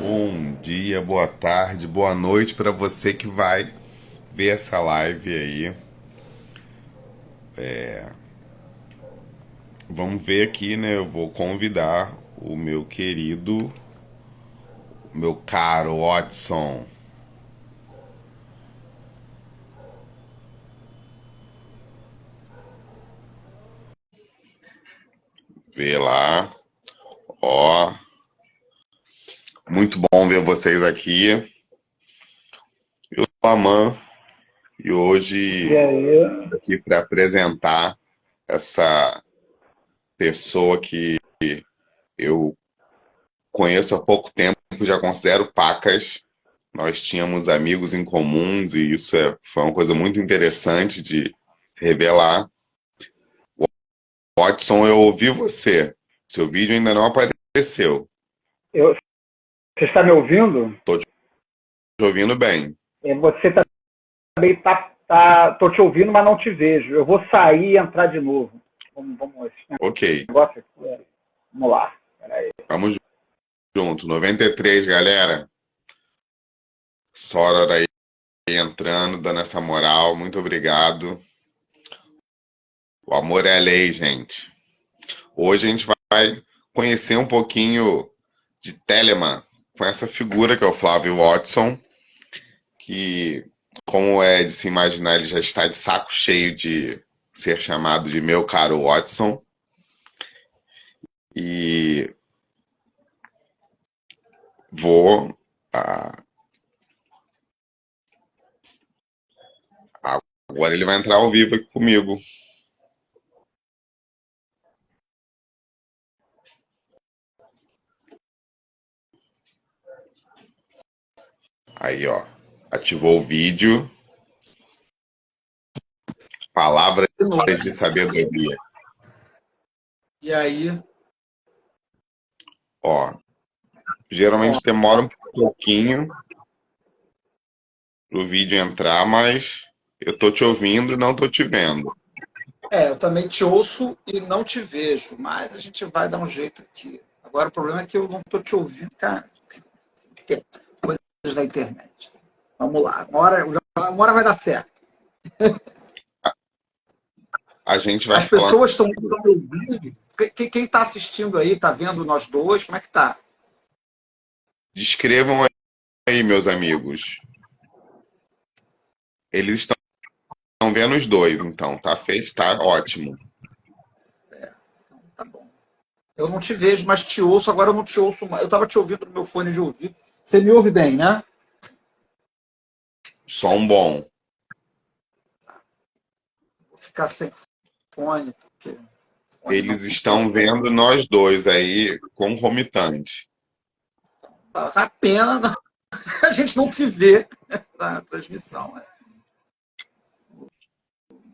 Bom dia, boa tarde, boa noite para você que vai ver essa live aí. Vamos ver aqui, né? Eu vou convidar o meu querido, meu caro Watson. Vê lá. Ó, muito bom ver vocês aqui. Eu sou a Man e E hoje aí, aqui para apresentar essa pessoa que eu conheço há pouco tempo, já considero pacas. Nós tínhamos amigos em comuns e foi uma coisa muito interessante de se revelar. Watson, eu ouvi você. Seu vídeo ainda não apareceu. você está me ouvindo? Tô te ouvindo bem. Você também tô te ouvindo, mas não te vejo. Eu vou sair e entrar de novo. Vamos esse Ok, negócio aqui. Vamos lá. Peraí. tamo junto. 93, galera. Sora aí entrando, dando essa moral. Muito obrigado. O amor é a lei, gente. Hoje a gente vai conhecer um pouquinho de Telemann com essa figura que é o Flávio Watson, que, como é de se imaginar, ele já está de saco cheio de ser chamado de meu caro Watson. E vou. ah, Agora ele vai entrar ao vivo aqui comigo. Aí, ó. Ativou o vídeo. Palavras De novo. de sabedoria. E aí, Ó. Geralmente demora um pouquinho pro vídeo entrar, mas eu tô te ouvindo e não tô te vendo. eu também te ouço e não te vejo, mas a gente vai dar um jeito aqui. Agora o problema é que eu não estou te ouvindo, cara. Tem coisas da internet. Vamos lá, uma hora vai dar certo. A gente vai As falando. pessoas estão me ouvindo. Quem está assistindo aí, está vendo nós dois? Como é que tá? Descrevam aí, meus amigos. Eles estão vendo os dois, então. Tá feito, tá ótimo. Tá bom. Eu não te vejo, mas te ouço. Agora eu não te ouço mais. Eu estava te ouvindo no meu fone de ouvido. Você me ouve bem, né? Som bom. Vou ficar sem fone, porque o fone não Eles funciona. estão vendo nós dois aí, concomitante. A pena a gente não se vê na transmissão. Né?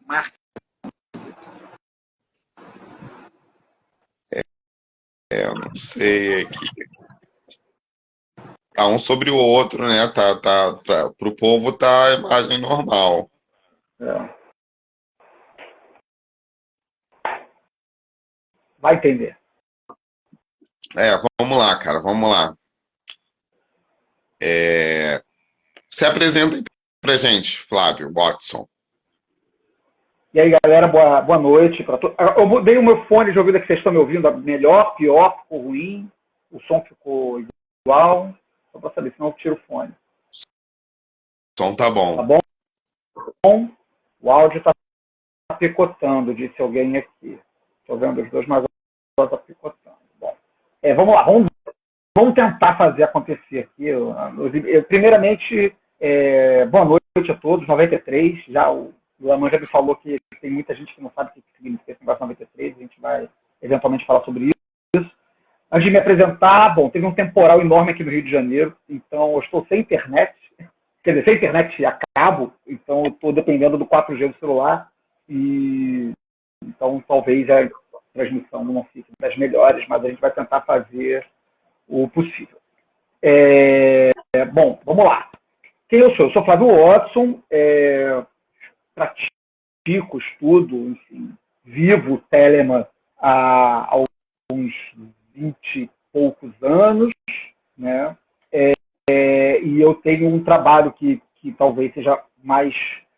Marca. Eu não sei aqui. Tá um sobre o outro, né? Pro povo tá a imagem normal. É, vai entender. É, vamos lá, cara, vamos lá. Se apresenta aí pra gente, Flávio Watson. E aí, galera, boa noite para todos. Eu mudei o meu fone de ouvido que vocês estão me ouvindo. Melhor, pior, ficou ruim. O som ficou igual. Só para saber, senão eu tiro o fone. Som tá Tá bom. bom? O áudio está picotando, disse alguém aqui. Estou vendo os dois, mas o áudio está picotando. Bom, vamos lá. Vamos tentar fazer acontecer aqui. Primeiramente, boa noite a todos. 93, já o Aman já me falou que tem muita gente que não sabe o que significa esse negócio 93, a gente vai eventualmente falar sobre isso. Antes de me apresentar, bom, teve um temporal enorme aqui no Rio de Janeiro, então eu estou sem internet, quer dizer, sem internet a cabo, então eu estou dependendo do 4G do celular, e então talvez a transmissão não fique das melhores, mas a gente vai tentar fazer o possível. Bom, vamos lá. Quem eu sou? Eu sou Flávio Watson, pratico, estudo, enfim, vivo o Telemann há uns 20 e poucos anos, né? e eu tenho um trabalho que talvez seja mais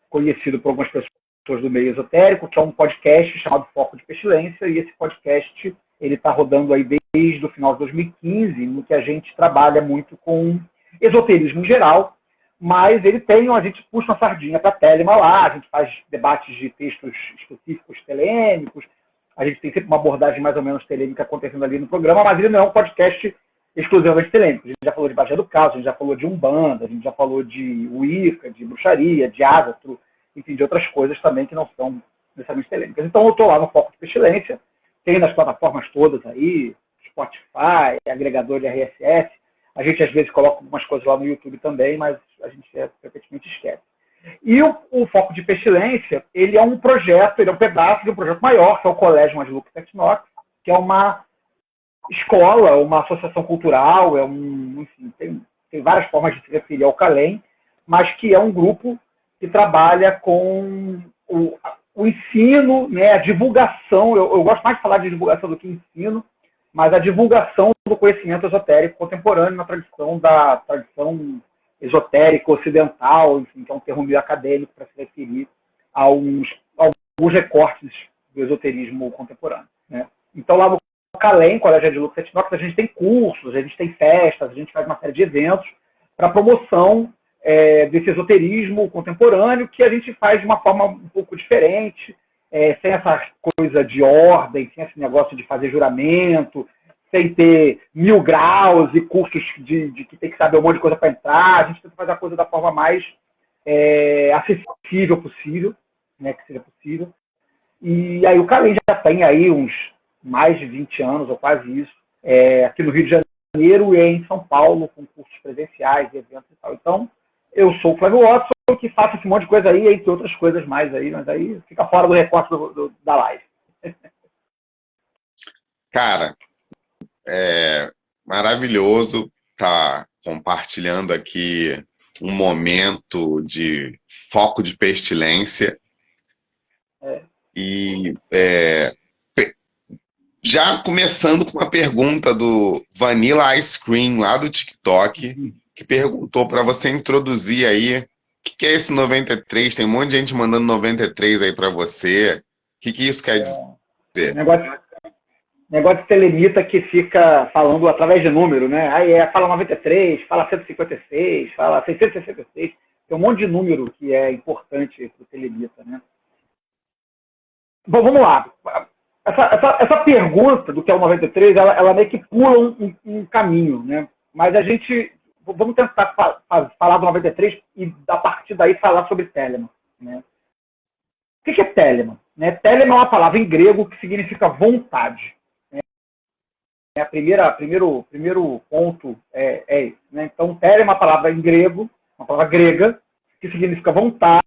conhecido por algumas pessoas do meio esotérico, que é um podcast chamado Foco de Pestilência, e esse podcast ele está rodando aí desde o final de 2015, no que a gente trabalha muito com esoterismo em geral, mas a gente puxa uma sardinha para a Telema lá, a gente faz debates de textos específicos telêmicos, a gente tem sempre uma abordagem mais ou menos telêmica acontecendo ali no programa, mas ele não é um podcast exclusivamente telêmico. A gente já falou de Magia do Caos, a gente já falou de Umbanda, a gente já falou de Wicca, de bruxaria, de ágatro, enfim, de outras coisas também que não são necessariamente telêmicas. Então eu estou lá no Foco de Pestilência, tem nas plataformas todas aí, Spotify, agregador de RSS, a gente às vezes coloca algumas coisas lá no YouTube também, mas a gente frequentemente esquece. E o Foco de Pestilência, ele é um projeto, ele é um pedaço de um projeto maior, que é o Colégio Masluk Tecnox, que é uma escola, uma associação cultural, enfim, tem várias formas de se referir ao Calem, mas que é um grupo que trabalha com o ensino, né, a divulgação, eu gosto mais de falar de divulgação do que ensino, mas a divulgação do conhecimento esotérico contemporâneo na tradição esotérica ocidental, enfim, que é um termo meio acadêmico para se referir a alguns recortes do esoterismo contemporâneo, né? Então, lá no Calem, Colégio de Lux Etnox, a gente tem cursos, a gente tem festas, a gente faz uma série de eventos para promoção desse esoterismo contemporâneo, que a gente faz de uma forma um pouco diferente, sem essa coisa de ordem, sem esse negócio de fazer juramento, sem ter 1000 graus e cursos de que tem que saber um monte de coisa para entrar. A gente tenta fazer a coisa da forma mais acessível possível, né, que seja possível. E aí o Calem já tem aí uns mais de 20 anos, ou quase isso, aqui no Rio de Janeiro e em São Paulo, com cursos presenciais, eventos e tal. Então, eu sou o Flávio Watson, que faço esse monte de coisa aí, entre outras coisas mais aí, mas aí fica fora do recorte da live. Cara, maravilhoso estar compartilhando aqui um momento de foco de pestilência. E já começando com uma pergunta do Vanilla Ice Cream, lá do TikTok, que perguntou para você introduzir aí o que é esse 93. Tem um monte de gente mandando 93 aí para você. O que isso quer dizer? Negócio de telemita que fica falando através de número, né? Aí fala 93, fala 156, fala 666. Tem um monte de número que é importante para o telemita, né? Bom, vamos lá. Essa pergunta do que é o 93, ela meio que pula um caminho, né? Mas vamos tentar falar do 93 e, a partir daí, falar sobre Telema, né? O que é Telema? Né? Telema é uma palavra em grego que significa vontade. Né? Primeiro ponto é esse. Né? Então, Telema é uma palavra em grego, uma palavra grega, que significa vontade,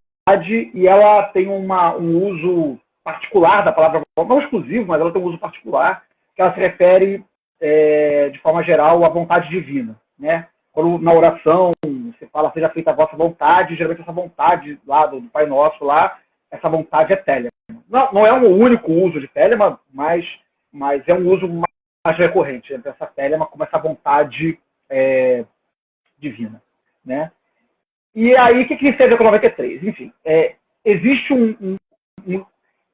e ela tem um uso particular da palavra, não exclusivo, mas ela tem um uso particular, que ela se refere, de forma geral, à vontade divina. Né? Quando na oração você fala, seja feita a vossa vontade, geralmente essa vontade lá do Pai Nosso, lá, essa vontade é Telema. Não é um único uso de Telema, mas é um uso mais recorrente, entre essa Telema como essa vontade divina. Né? E aí, o que isso tem a ver com 93? Enfim, existe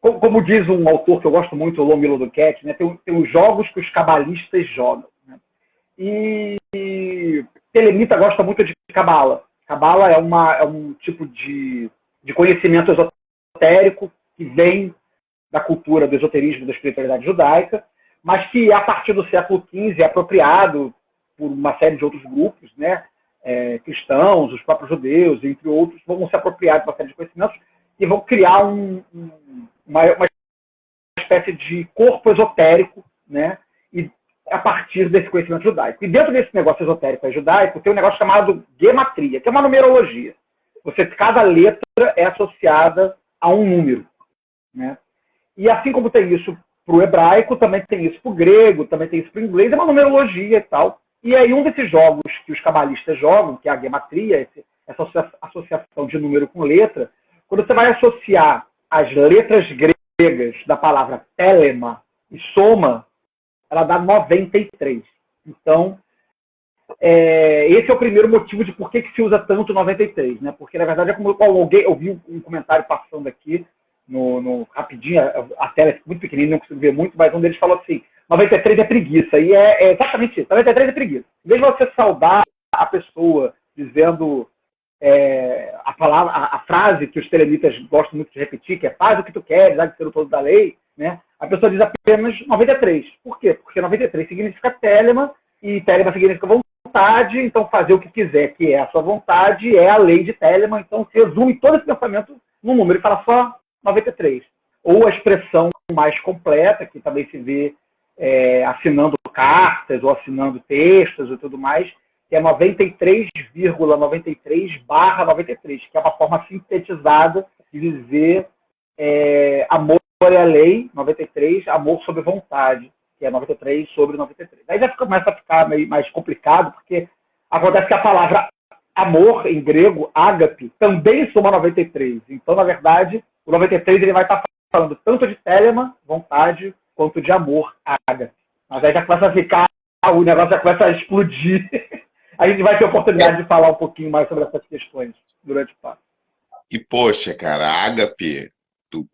como diz um autor que eu gosto muito, o Lomilo Duquette, né, tem os jogos que os cabalistas jogam. Né? E Telemita gosta muito de Cabala. Cabala é um tipo de conhecimento esotérico que vem da cultura do esoterismo, da espiritualidade judaica, mas que a partir do século XV é apropriado por uma série de outros grupos, né? Cristãos, os próprios judeus, entre outros, vão se apropriar de uma série de conhecimentos e vão criar uma espécie de corpo esotérico, né? E a partir desse conhecimento judaico. E dentro desse negócio esotérico judaico, tem um negócio chamado gematria, que é uma numerologia. Cada letra é associada a um número. Né? E assim como tem isso para o hebraico, também tem isso para o grego, também tem isso para o inglês, é uma numerologia e tal. E aí um desses jogos que os cabalistas jogam, que é a gematria, essa associação de número com letra, quando você vai associar as letras gregas da palavra telema e soma, ela dá 93. Então, esse é o primeiro motivo de por que se usa tanto 93, né? Porque, na verdade, é como alguém, eu vi um comentário passando aqui, rapidinho, a tela é muito pequenininha, não consigo ver muito, mas um deles falou assim, 93 é preguiça, e é exatamente isso, 93 é preguiça. Em vez de você saudar a pessoa dizendo a frase que os telemitas gostam muito de repetir, que é faz o que tu queres, há de ser o todo da lei, né? A pessoa diz apenas 93. Por quê? Porque 93 significa telema, e telema significa vontade, então fazer o que quiser, que é a sua vontade, é a lei de Telemann, então se resume todo esse pensamento num número e fala só 93. Ou a expressão mais completa, que também se vê assinando cartas ou assinando textos e tudo mais, que é 93,93/93, que é uma forma sintetizada de dizer amor é a lei, 93, amor sobre vontade, que é 93 sobre 93. Aí já começa a ficar meio mais complicado, porque acontece que a palavra amor, em grego, ágape, também soma 93. Então, na verdade, o 93 ele vai estar falando tanto de Telemann, vontade, quanto de amor, ágape. Mas aí já começa a ficar, o negócio já começa a explodir. A gente vai ter oportunidade de falar um pouquinho mais sobre essas questões durante o papo. E, poxa, cara, ágape,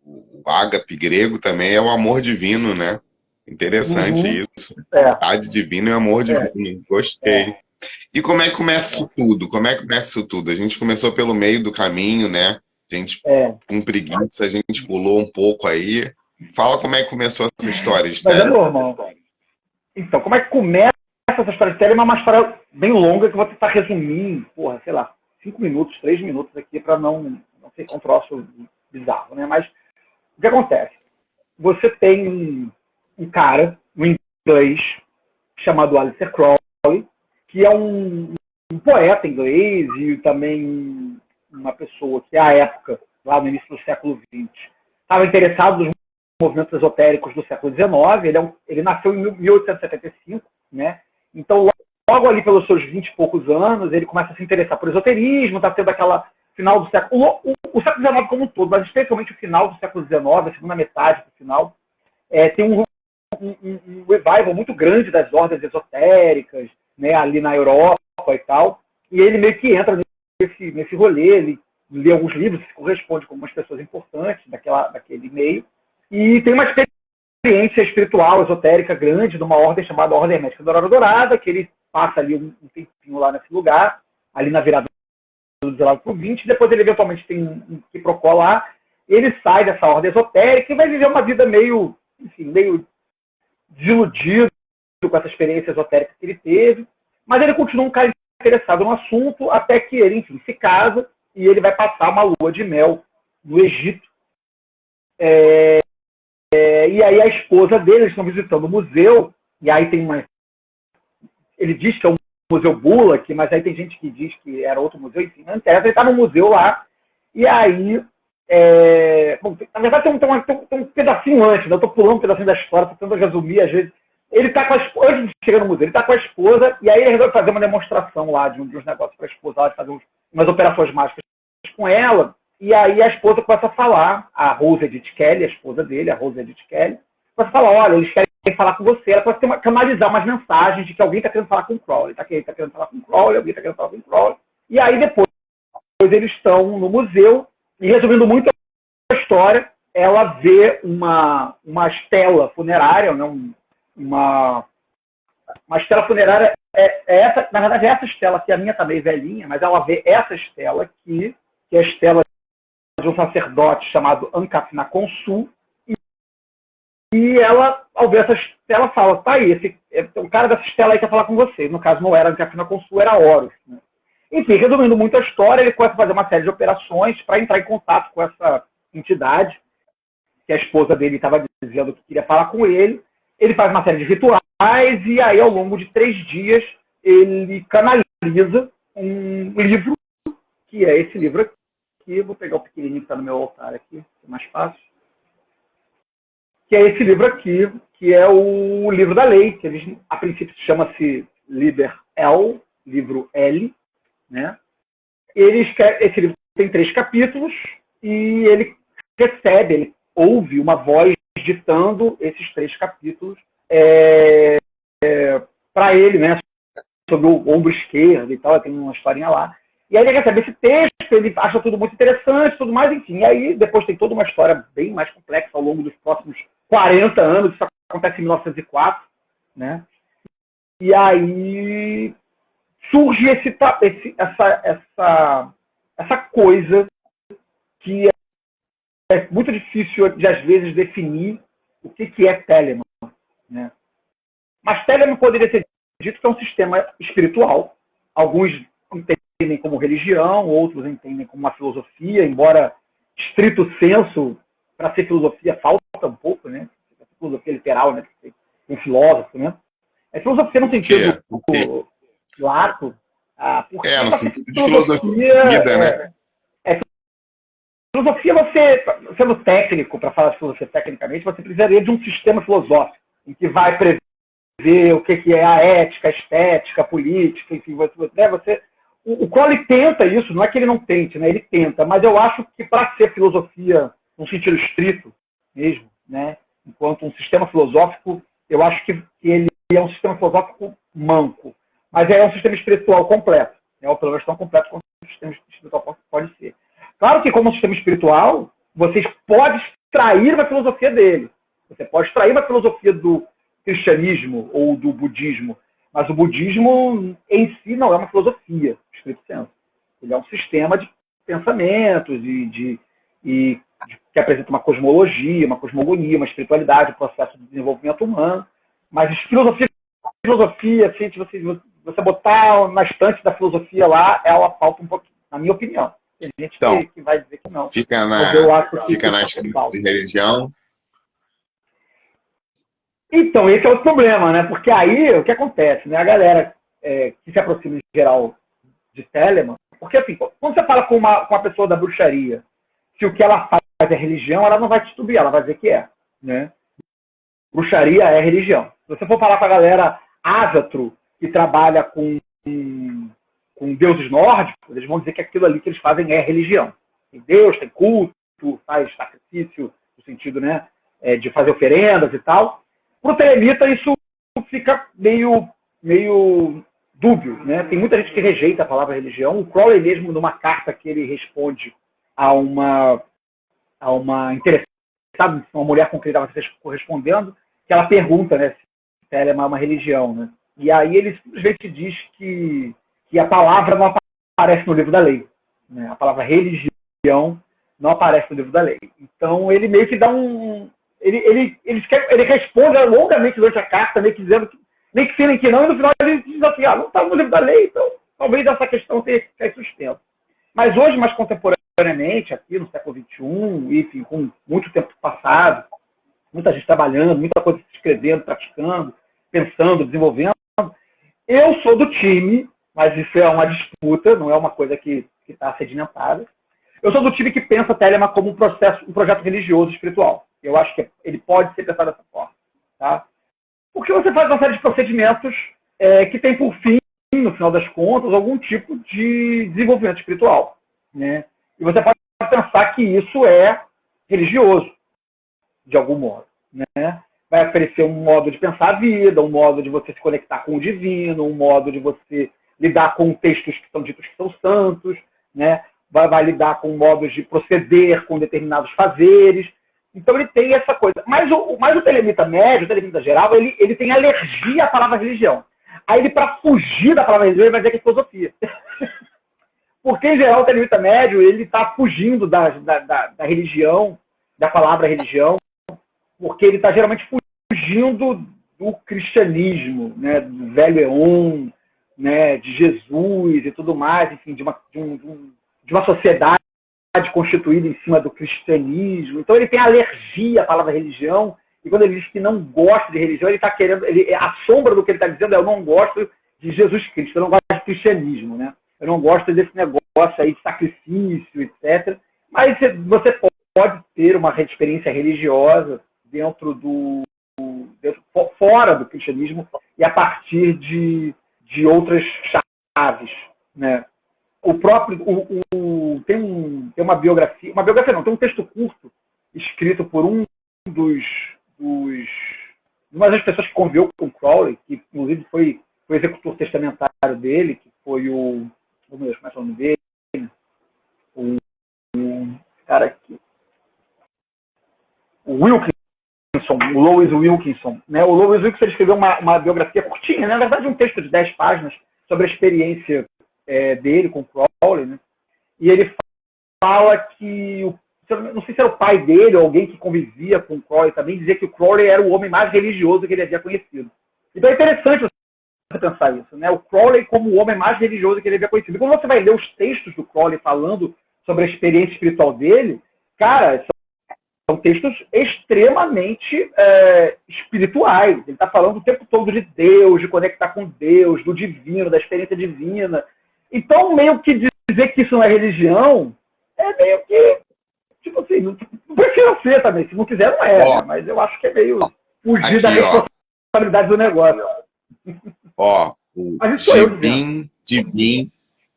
o ágape grego também é o amor divino, né? Interessante isso. Vontade divina e amor divino. Gostei. E como é que começa isso tudo? Como é que começa isso tudo? A gente começou pelo meio do caminho, né? A gente, com preguiça, a gente pulou um pouco aí. Fala como é que começou essa história de Mas é Telemann. normal. Então, como é que começa essa história de Telemann? É uma história bem longa que eu vou tentar resumir em, 5 minutos, 3 minutos aqui, para não ser um troço bizarro, né? Mas o que acontece? Você tem um cara, um inglês, chamado Aleister Crowley, que é um poeta inglês e também uma pessoa que, à época, lá no início do século XX, estava interessado nos movimentos esotéricos do século XIX. Ele nasceu em 1875, né? Então, logo ali pelos seus 20 e poucos anos, ele começa a se interessar por esoterismo, está tendo aquela final do século... O século XIX como um todo, mas especialmente o final do século XIX, a segunda metade do final, tem um revival muito grande das ordens esotéricas, né, ali na Europa e tal, e ele meio que entra nesse rolê, ele lê alguns livros, se corresponde com algumas pessoas importantes daquele meio, e tem uma experiência espiritual, esotérica grande, de uma ordem chamada Ordem Hermética da Aurora Dourada, que ele passa ali um tempinho lá nesse lugar, ali na virada do 19 para o 20, depois ele eventualmente tem um quiprocó lá, ele sai dessa ordem esotérica e vai viver uma vida meio desiludido com essa experiência esotérica que ele teve, mas ele continua um cara interessado no assunto, até que ele, enfim, se casa e ele vai passar uma lua de mel no Egito. E aí a esposa dele, eles estão visitando o museu, e aí tem ele diz que é um museu Bullock, mas aí tem gente que diz que era outro museu, enfim, não interessa, ele está no museu lá, e aí na verdade tem um pedacinho antes, eu estou pulando um pedacinho da história, estou tentando resumir, às vezes. Ele está com a esposa, antes de chegar no museu, ele está com a esposa, e aí ele resolve fazer uma demonstração lá de uns negócios para a esposa, lá, de fazer umas operações mágicas com ela, e aí a esposa começa a falar, a Rose Edith Kelly, a esposa dele, a Rose Edith Kelly, começa a falar, olha, eles querem falar com você, ela começa a canalizar umas mensagens de que alguém está querendo falar com o Crowley, alguém está querendo falar com o Crowley, e aí depois eles estão no museu, e resumindo muito a história, ela vê uma estela funerária, né, uma estela funerária, essa, na verdade, essa estela aqui, a minha tá meio velhinha, mas ela vê essa estela aqui, que é a estela de um sacerdote chamado Ankapna Konsu, e ela, ao ver essa estela, fala, tá aí, o cara dessa estela aí quer falar com você. No caso, não era Ankapna Konsu, era Horus. Né? Enfim, resumindo muito a história, ele começa a fazer uma série de operações para entrar em contato com essa entidade, que a esposa dele estava dizendo que queria falar com ele. Ele faz uma série de rituais e aí, ao longo de 3 dias, ele canaliza um livro, que é esse livro aqui. Vou pegar o pequenininho que está no meu altar aqui, que é mais fácil. Que é esse livro aqui, que é o livro da lei, que eles, a princípio chama-se Liber L, livro L, né? Esse livro tem 3 capítulos e ele ouve uma voz ditando esses 3 capítulos para ele, né, sobre o ombro esquerdo e tal, tem uma historinha lá. E aí ele recebe esse texto, ele acha tudo muito interessante, tudo mais, enfim. E aí depois tem toda uma história bem mais complexa ao longo dos próximos 40 anos, isso acontece em 1904, né? E aí surge essa coisa que é muito difícil de, às vezes, definir o que é Telemann, né? Mas Telemann poderia ser dito que é um sistema espiritual. Alguns entendem como religião, outros entendem como uma filosofia, embora estrito senso, para ser filosofia falta um pouco, né? Filosofia literal, né? Um filósofo, né? É filosofia no sentido lato, porque no sentido de filosofia, né? Filosofia, você, sendo técnico, para falar de filosofia tecnicamente, você precisaria de um sistema filosófico, em que vai prever o que é a ética, a estética, a política, enfim, o Crowley tenta isso, não é que ele não tente, né? Ele tenta, mas eu acho que para ser filosofia, no sentido estrito mesmo, né? Enquanto um sistema filosófico, eu acho que ele é um sistema filosófico manco, mas é um sistema espiritual completo, né? Ou pelo menos tão completo quanto o sistema espiritual pode ser. Claro que, como um sistema espiritual, vocês podem extrair uma filosofia dele. Você pode extrair uma filosofia do cristianismo ou do budismo, mas o budismo em si não é uma filosofia, estrito senso. Ele é um sistema de pensamentos que apresenta uma cosmologia, uma cosmogonia, uma espiritualidade, um processo de desenvolvimento humano. Mas filosofia, se você botar na estante da filosofia lá, ela falta um pouquinho, na minha opinião. Tem gente que vai dizer que não. Fica na estante de religião. Então, esse é o problema, né? Porque aí, o que acontece, né? A galera que se aproxima em geral de Telemann, porque assim, quando você fala com uma pessoa da bruxaria, se o que ela faz é religião, ela não vai titubear, ela vai dizer que é, né? Bruxaria é religião. Se você for falar com a galera ázatro, que trabalha com deuses nórdicos, eles vão dizer que aquilo ali que eles fazem é religião. Tem Deus, tem culto, faz sacrifício, no sentido, né, de fazer oferendas e tal. Para o telemita, isso fica meio dúbio, né? Tem muita gente que rejeita a palavra religião. O Crowley mesmo, numa carta que ele responde a uma interessada, uma mulher com quem ele estava correspondendo, que ela pergunta, né, se Telemann é uma religião, né? E aí ele simplesmente diz que a palavra não aparece no livro da lei, né? A palavra religião não aparece no livro da lei. Então ele meio que dá ele responde longamente durante a carta, meio que dizendo que nem que sim, nem que não, e no final ele diz assim, não está no livro da lei, então talvez essa questão tenha sustento. Mas hoje, mais contemporaneamente, aqui no século XXI, enfim, com muito tempo passado, muita gente trabalhando, muita coisa se escrevendo, praticando, pensando, desenvolvendo, eu sou do time, mas isso é uma disputa, não é uma coisa que está sedimentada. Eu sou do time que pensa Telemann como um projeto religioso espiritual. Eu acho que ele pode ser pensado dessa forma. Tá? Porque você faz uma série de procedimentos que tem por fim, no final das contas, algum tipo de desenvolvimento espiritual. Né? E você pode pensar que isso é religioso, de algum modo. Né? Vai oferecer um modo de pensar a vida, um modo de você se conectar com o divino, um modo de você lidar com textos que são ditos que são santos, né? Vai lidar com modos de proceder com determinados fazeres. Então ele tem essa coisa. Mas o telemita médio, o telemita geral, ele tem alergia à palavra religião. Aí ele, para fugir da palavra religião, ele vai dizer que é filosofia. Porque, em geral, o telemita médio, ele está fugindo da religião, da palavra religião, porque ele está geralmente fugindo do cristianismo, né, do velho Eon, né, de Jesus e tudo mais, enfim, de uma sociedade constituída em cima do cristianismo. Então ele tem alergia à palavra religião, e quando ele diz que não gosta de religião, ele está querendo, a sombra do que ele está dizendo é: eu não gosto de Jesus Cristo, eu não gosto de cristianismo, né? Eu não gosto desse negócio aí de sacrifício, etc. Mas você pode ter uma experiência religiosa fora do cristianismo e a partir de outras chaves, né? Tem uma biografia não, tem um texto curto escrito por uma das pessoas que conviveu com Crowley, que inclusive foi executor testamentário dele, que foi o... Meu Deus, como é que é o nome dele? O cara aqui. O Wilkinson, o Lois Wilkinson. Né? O Lois Wilkinson escreveu uma biografia curtinha, né? Na verdade um texto de 10 páginas sobre a experiência dele com o Crowley. Né? E ele fala que, não sei se era o pai dele ou alguém que convivia com o Crowley também, dizia que o Crowley era o homem mais religioso que ele havia conhecido. Então é interessante você pensar isso, né? O Crowley como o homem mais religioso que ele havia conhecido. E quando você vai ler os textos do Crowley falando sobre a experiência espiritual dele, cara, são textos extremamente espirituais. Ele está falando o tempo todo de Deus, de conectar com Deus, do divino, da experiência divina. Então, meio que dizer que isso não é religião, é meio que, tipo assim, não precisa ser também. Se não quiser, não é. Né? Mas eu acho que é meio fugir da responsabilidade do negócio. O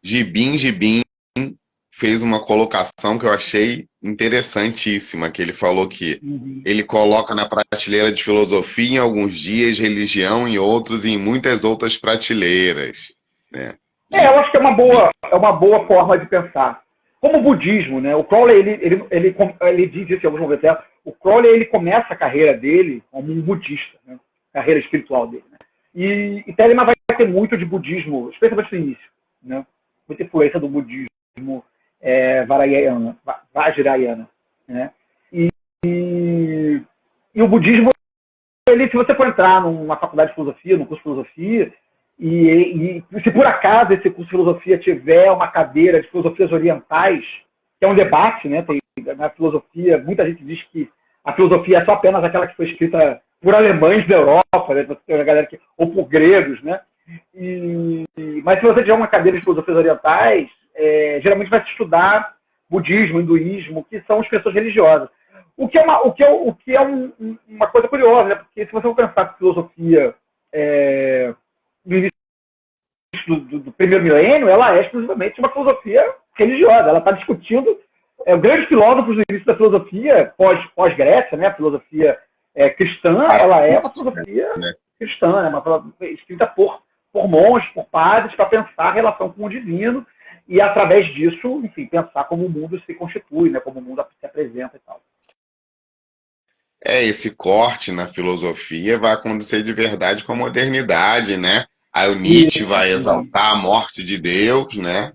Gibim fez uma colocação que eu achei interessantíssima, que ele falou que ele coloca na prateleira de filosofia em alguns dias, religião em outros e em muitas outras prateleiras. Né? Eu acho que é uma boa forma de pensar. Como o budismo, né? O Crowley, ele diz isso em alguns momentos. O Crowley, ele começa a carreira dele como um budista, né? A carreira espiritual dele. Né? E Telemann vai ter muito de budismo, especialmente no início. Né? Muita influência do budismo Vajrayana. Né? E o budismo, se você for entrar numa faculdade de filosofia, num curso de filosofia, e se por acaso esse curso de filosofia tiver uma cadeira de filosofias orientais, que é um debate, né? Na filosofia, muita gente diz que a filosofia é só apenas aquela que foi escrita por alemães da Europa, né? Ou por gregos, né? Mas se você tiver uma cadeira de filosofias orientais, geralmente vai se estudar budismo, hinduísmo, que são expressões religiosas. O que é uma coisa curiosa, né? Porque se você for pensar que filosofia no início do primeiro milênio, ela é exclusivamente uma filosofia religiosa. Ela está discutindo grandes filósofos do início da filosofia, pós-Grécia, né? A filosofia cristã, ela é uma filosofia cristã, né? Uma filosofia escrita por monges, por padres, para pensar a relação com o divino e, através disso, enfim, pensar como o mundo se constitui, né? Como o mundo se apresenta e tal. Esse corte na filosofia vai acontecer de verdade com a modernidade, né? Aí o Nietzsche vai exaltar a morte de Deus, né?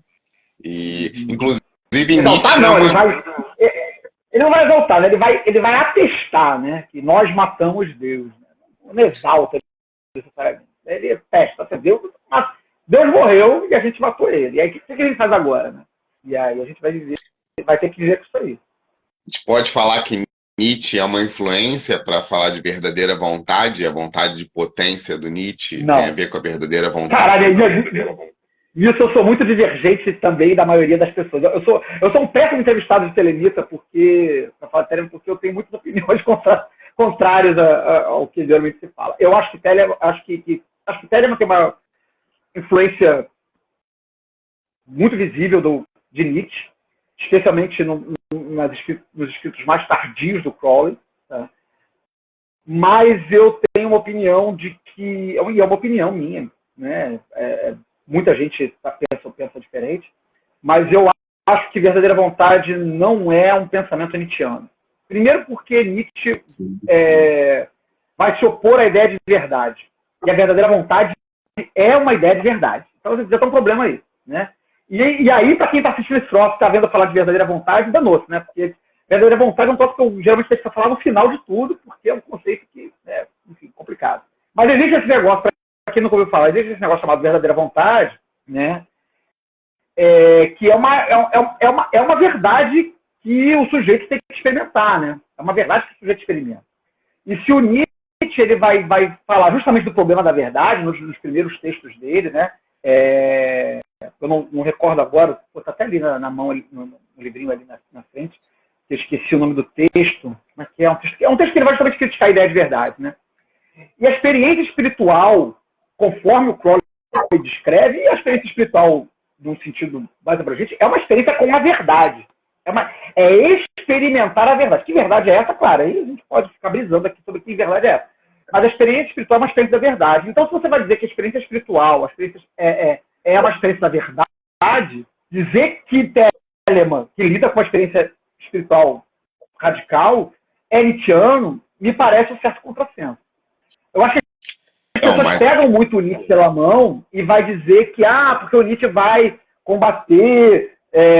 E, inclusive, exaltar, Nietzsche não, ele não vai exaltar, né? Ele vai atestar, né? Que nós matamos Deus. Né? Não exalta necessariamente. Ele atesta, Deus morreu e a gente matou ele. E aí, o que a gente faz agora, né? E aí a gente vai ter que dizer com isso aí. A gente pode falar que Nietzsche é uma influência para falar de verdadeira vontade, a vontade de potência do Nietzsche tem a ver com a verdadeira vontade. Caralho, isso eu sou muito divergente também da maioria das pessoas. Eu sou um péssimo entrevistado de telemita porque eu tenho muitas opiniões contrárias ao que geralmente se fala. Eu acho que Telemann tem uma influência muito visível de Nietzsche, especialmente nos escritos mais tardios do Crowley, tá? Mas eu tenho uma opinião de que, e é uma opinião minha, né? Muita gente pensa diferente, mas eu acho que verdadeira vontade não é um pensamento nietzschiano. Primeiro porque Nietzsche vai se opor à ideia de verdade, e a verdadeira vontade é uma ideia de verdade. Então já tem um problema aí, né? E aí, para quem está assistindo esse troço, está vendo falar de verdadeira vontade, danou-se, né? Porque verdadeira vontade é um troço que eu geralmente tenho que falar no final de tudo, porque é um conceito que é, enfim, complicado. Mas existe esse negócio, para quem nunca ouviu falar, existe esse negócio chamado verdadeira vontade, né? Que é uma verdade que o sujeito tem que experimentar, né? É uma verdade que o sujeito experimenta. E se o Nietzsche ele vai falar justamente do problema da verdade, nos primeiros textos dele, né? Eu não recordo agora, está até ali na mão, no livrinho ali na frente, eu esqueci o nome do texto, mas é um texto que ele vai justamente criticar a ideia de verdade, né? E a experiência espiritual, conforme o Crowley descreve, e a experiência espiritual, num sentido mais abrangente, é uma experiência com a verdade. É experimentar a verdade. Que verdade é essa? Claro, aí a gente pode ficar brisando aqui sobre que verdade é essa. Mas a experiência espiritual é uma experiência da verdade. Então, se você vai dizer que a experiência espiritual, a experiência é uma experiência da verdade, dizer que Telemann, que lida com a experiência espiritual radical, é nietzschiano, me parece um certo contrassenso. Eu acho que as pessoas pegam muito o Nietzsche pela mão e vai dizer que, porque o Nietzsche vai combater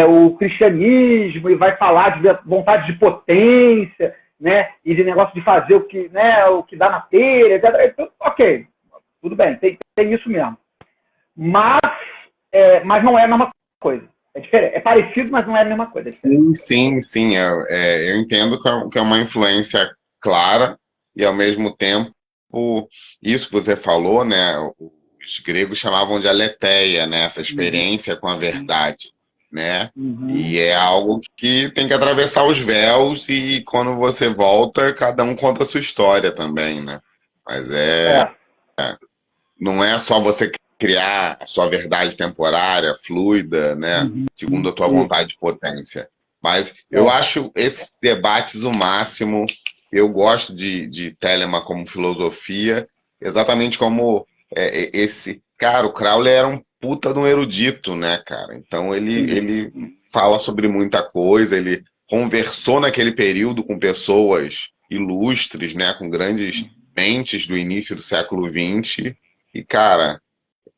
o cristianismo e vai falar de vontade de potência, né, e de negócio de fazer o que dá na telha, etc. Ok, tudo bem, tem isso mesmo. Mas não é a mesma coisa. É diferente. É parecido, mas não é a mesma coisa. Sim. Eu entendo que é uma influência clara e, ao mesmo tempo, isso que você falou, né? Os gregos chamavam de aletheia, né? Essa experiência com a verdade, né? E é algo que tem que atravessar os véus e, quando você volta, cada um conta a sua história também, né? Mas não é só você criar a sua verdade temporária, fluida, né? Segundo a tua vontade de potência. Mas eu acho esses debates o máximo. Eu gosto de Telemann como filosofia, exatamente como esse... Cara, o Crowley era um puta de um erudito, né, cara? Então ele fala sobre muita coisa, ele conversou naquele período com pessoas ilustres, né, com grandes mentes do início do século XX. E, cara,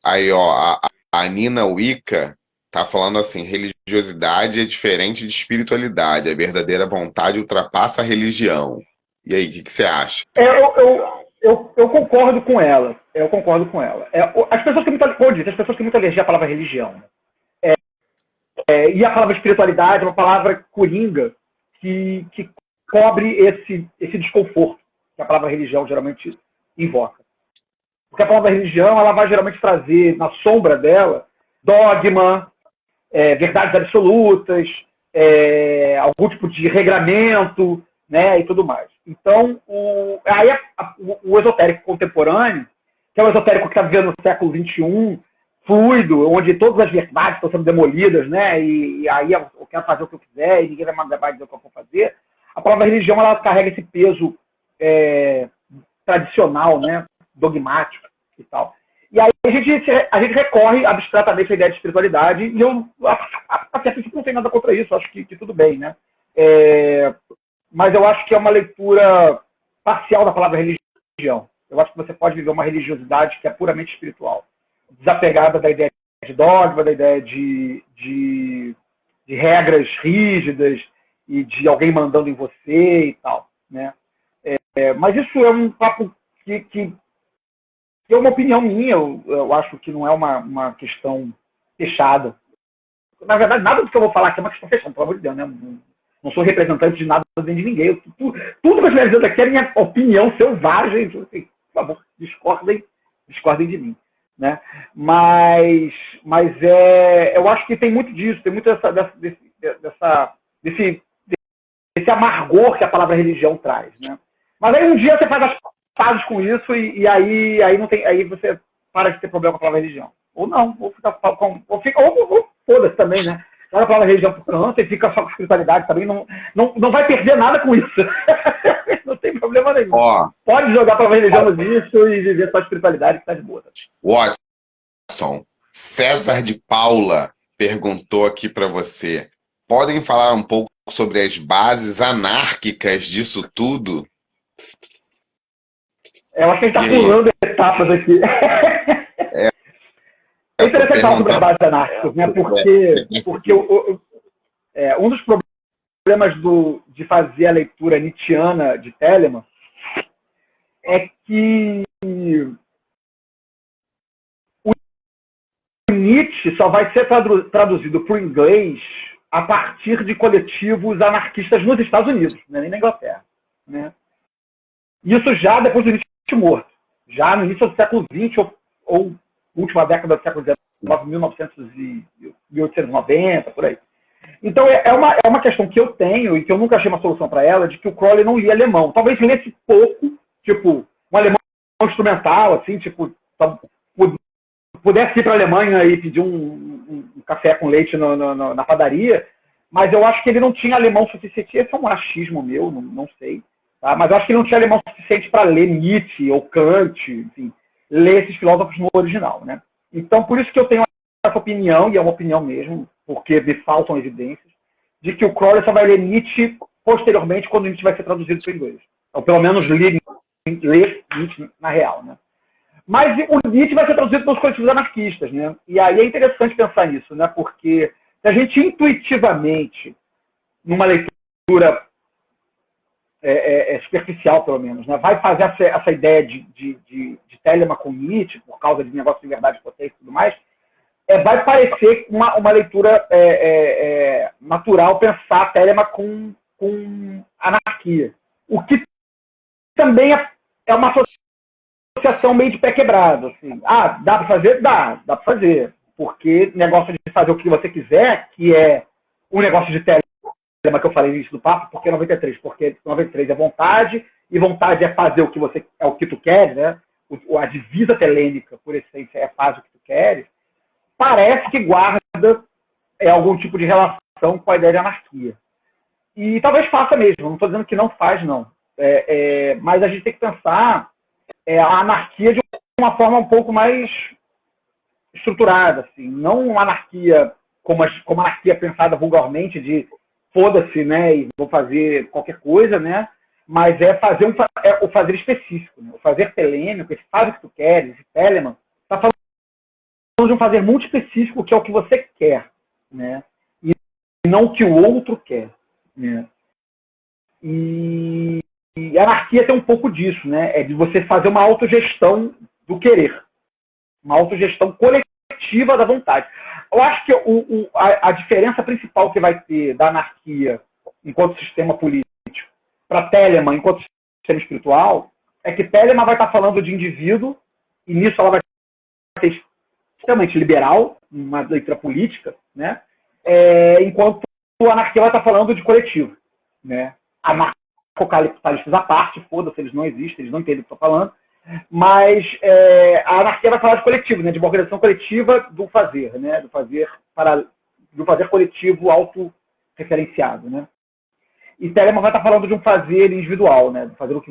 aí, ó, a Nina Wicca tá falando assim: religiosidade é diferente de espiritualidade, a verdadeira vontade ultrapassa a religião. E aí, o que você acha? Eu concordo com ela. As pessoas têm muita alergia à palavra religião. E a palavra espiritualidade é uma palavra coringa que cobre esse desconforto que a palavra religião geralmente invoca. Porque a palavra religião ela vai geralmente trazer na sombra dela dogma, verdades absolutas, algum tipo de regramento, né, e tudo mais. Então, o esotérico contemporâneo, que é o esotérico que está vivendo no século XXI, fluido, onde todas as verdades estão sendo demolidas, né, e aí eu quero fazer o que eu quiser e ninguém vai dizer o que eu vou fazer, a palavra religião ela carrega esse peso tradicional, né, dogmático e tal. E aí a gente recorre abstratamente à ideia de espiritualidade, e eu até não tenho nada contra isso, acho que tudo bem, né? Mas eu acho que é uma leitura parcial da palavra religião. Eu acho que você pode viver uma religiosidade que é puramente espiritual, desapegada da ideia de dogma, da ideia de regras rígidas e de alguém mandando em você e tal, né? Mas isso é um papo que é uma opinião minha, eu acho que não é uma questão fechada. Na verdade, nada do que eu vou falar aqui é uma questão fechada, pelo amor de Deus, né? Não sou representante de nada nem de ninguém. Tudo que eu estou dizendo aqui é minha opinião selvagem. Assim, por favor, discordem de mim. Né? Mas eu acho que tem muito disso, tem muito desse amargor que a palavra religião traz. Né? Mas aí um dia você faz as pazes com isso e aí não tem, aí você para de ter problema com a palavra religião. Ou não, ou foda-se também, né? Joga a palavra religião por canto e fica só com espiritualidade também, não vai perder nada com isso. Não tem problema nenhum. Pode jogar a palavra religião no lixo e viver só a espiritualidade que tá de boa. Watson, César de Paula perguntou aqui para você: podem falar um pouco sobre as bases anárquicas disso tudo? Eu acho que a gente está pulando etapas aqui. É interessante falar sobre as bases anárquicas, né? Porque um dos problemas de fazer a leitura nietzschiana de Telemann é que o Nietzsche só vai ser traduzido para o inglês a partir de coletivos anarquistas nos Estados Unidos, né? Nem na Inglaterra. Né? Isso já depois do Nietzsche morto, já no início do século XX ou última década do século XIX, 1890, por aí. Então é uma questão que eu tenho e que eu nunca achei uma solução para ela, de que o Crowley não lia alemão. Talvez lesse pouco, tipo, um alemão instrumental, assim, tipo, pudesse ir para a Alemanha e pedir um café com leite na padaria, mas eu acho que ele não tinha alemão suficiente. Esse é um achismo meu, não sei. Tá? Mas eu acho que ele não tinha alemão suficiente para ler Nietzsche ou Kant, enfim, ler esses filósofos no original. Né? Então, por isso que eu tenho essa opinião, e é uma opinião mesmo, porque me faltam evidências, de que o Crowley só vai ler Nietzsche posteriormente, quando Nietzsche vai ser traduzido para o inglês. Ou pelo menos ler Nietzsche na real. Né? Mas o Nietzsche vai ser traduzido pelos coletivos anarquistas. Né? E aí é interessante pensar nisso, né? Porque se a gente intuitivamente, numa leitura superficial, pelo menos, né? Vai fazer essa ideia de Telemann com Nietzsche, por causa de negócio de liberdade, potência e tudo mais, vai parecer uma leitura natural pensar Telemann com anarquia. O que também é uma associação meio de pé quebrado. Assim. Dá para fazer? Dá para fazer. Porque negócio de fazer o que você quiser, que é o negócio de Telemann que eu falei no início do papo, porque 93? Porque 93 é vontade, e vontade é fazer o que você é o que tu queres, né? A divisa telêmica, por essência, é faz o que tu queres. Parece que guarda algum tipo de relação com a ideia de anarquia. E talvez faça mesmo, não estou dizendo que não faz, não. Mas a gente tem que pensar a anarquia de uma forma um pouco mais estruturada, assim. Não uma anarquia como anarquia pensada vulgarmente de foda-se, né, e vou fazer qualquer coisa, né, mas fazer o fazer específico, né? O fazer telêmico, esse faz o que tu queres, esse Telemann, está falando de um fazer muito específico, que é o que você quer, né, e não o que o outro quer, né. E a anarquia tem um pouco disso, né, de você fazer uma autogestão do querer, uma autogestão coletiva da vontade. Eu acho que a diferença principal que vai ter da anarquia enquanto sistema político para Telemann enquanto sistema espiritual é que Telemann vai estar falando de indivíduo, e nisso ela vai ser extremamente liberal, uma leitura política, né? Enquanto a anarquia vai estar falando de coletivo. Né? Anarcocapitalistas à parte, foda-se, eles não existem, eles não entendem o que eu estou falando. Mas a anarquia vai falar de coletivo, né? De uma organização coletiva do fazer, né? Do fazer coletivo autorreferenciado, né? E Telemann vai estar falando de um fazer individual, né? Do fazer do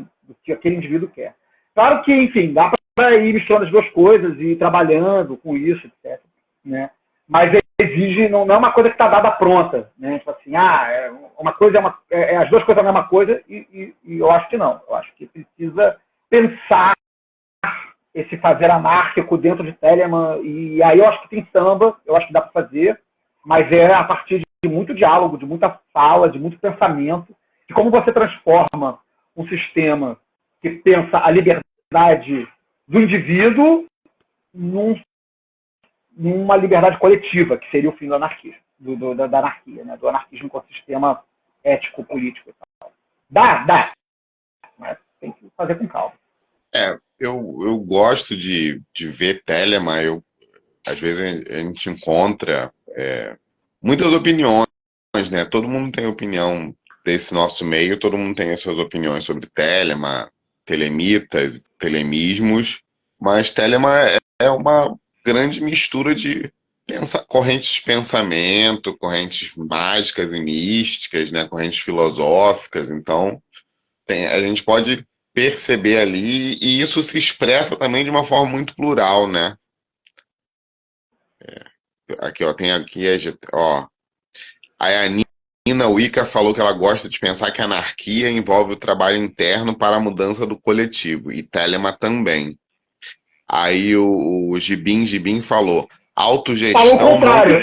que aquele indivíduo quer. Claro que, enfim, dá para ir misturando as duas coisas e ir trabalhando com isso, etc. Né? Mas exige, não é uma coisa que está dada pronta, né? Tipo assim, uma coisa as duas coisas é a mesma coisa, e eu acho que não. Eu acho que precisa pensar esse fazer anárquico dentro de Telemann, e aí eu acho que tem samba, eu acho que dá para fazer, mas a partir de muito diálogo, de muita fala, de muito pensamento, de como você transforma um sistema que pensa a liberdade do indivíduo numa liberdade coletiva, que seria o fim do anarquismo, da anarquia, né? Do anarquismo enquanto sistema ético-político. Dá, mas tem que fazer com calma. Eu gosto de ver Telemann. Às vezes a gente encontra muitas opiniões, né? Todo mundo tem opinião desse nosso meio, todo mundo tem as suas opiniões sobre Telemann, telemitas, telemismos, mas Telemann é uma grande mistura de correntes de pensamento, correntes mágicas e místicas, né? Correntes filosóficas. Então, a gente pode perceber ali, e isso se expressa também de uma forma muito plural, né? Aqui, ó, tem aqui, ó, a Yanina Wicca falou que ela gosta de pensar que a anarquia envolve o trabalho interno para a mudança do coletivo, e Telemann também. Aí o Gibin falou, autogestão... Falou o contrário.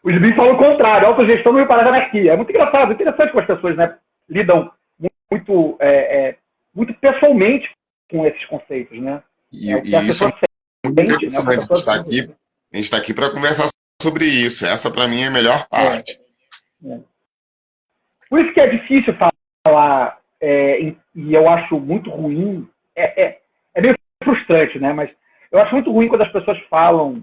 O Gibin falou o contrário, autogestão não me parece anarquia. É muito engraçado, interessante como as pessoas, né, lidam muito pessoalmente com esses conceitos, né? E isso é muito interessante. Né? A gente está aqui para conversar sobre isso. Essa, para mim, é a melhor parte. Por isso que é difícil falar, e eu acho muito ruim, é meio frustrante, né? Mas eu acho muito ruim quando as pessoas falam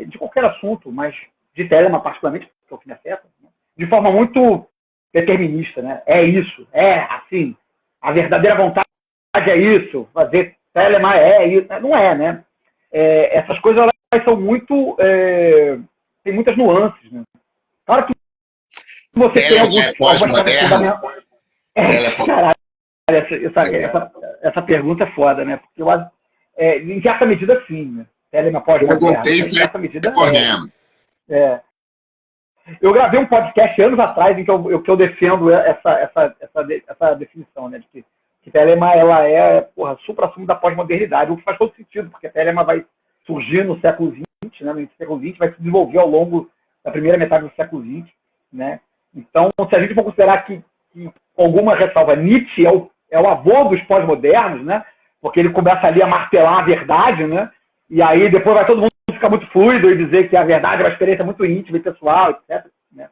de qualquer assunto, mas de Telemann particularmente, que é o que me afeta, né? De forma muito determinista, né? É isso, assim, a verdadeira vontade é isso, fazer Telemann isso, não é, né? Essas coisas elas são muito, tem muitas nuances, né? Claro que você tem algumas pós-moderno. Caralho, essa pergunta é foda, né? Porque eu acho, em certa medida, sim, né? Telema pós-moderna, Perguntei mas em se certa medida correndo. é. Eu gravei um podcast anos atrás em que eu defendo essa definição, né? De que Telema ela é, porra, supra-sumo da pós-modernidade, o que faz todo sentido, porque Telema vai surgir no século XX, né? No século XX, vai se desenvolver ao longo da primeira metade do século XX, né? Então, se a gente for considerar que alguma ressalva, Nietzsche é o avô dos pós-modernos, né? Porque ele começa ali a martelar a verdade, né? E aí depois vai todo mundo ficar muito fluido e dizer que a verdade é uma experiência muito íntima e pessoal, etc. Né?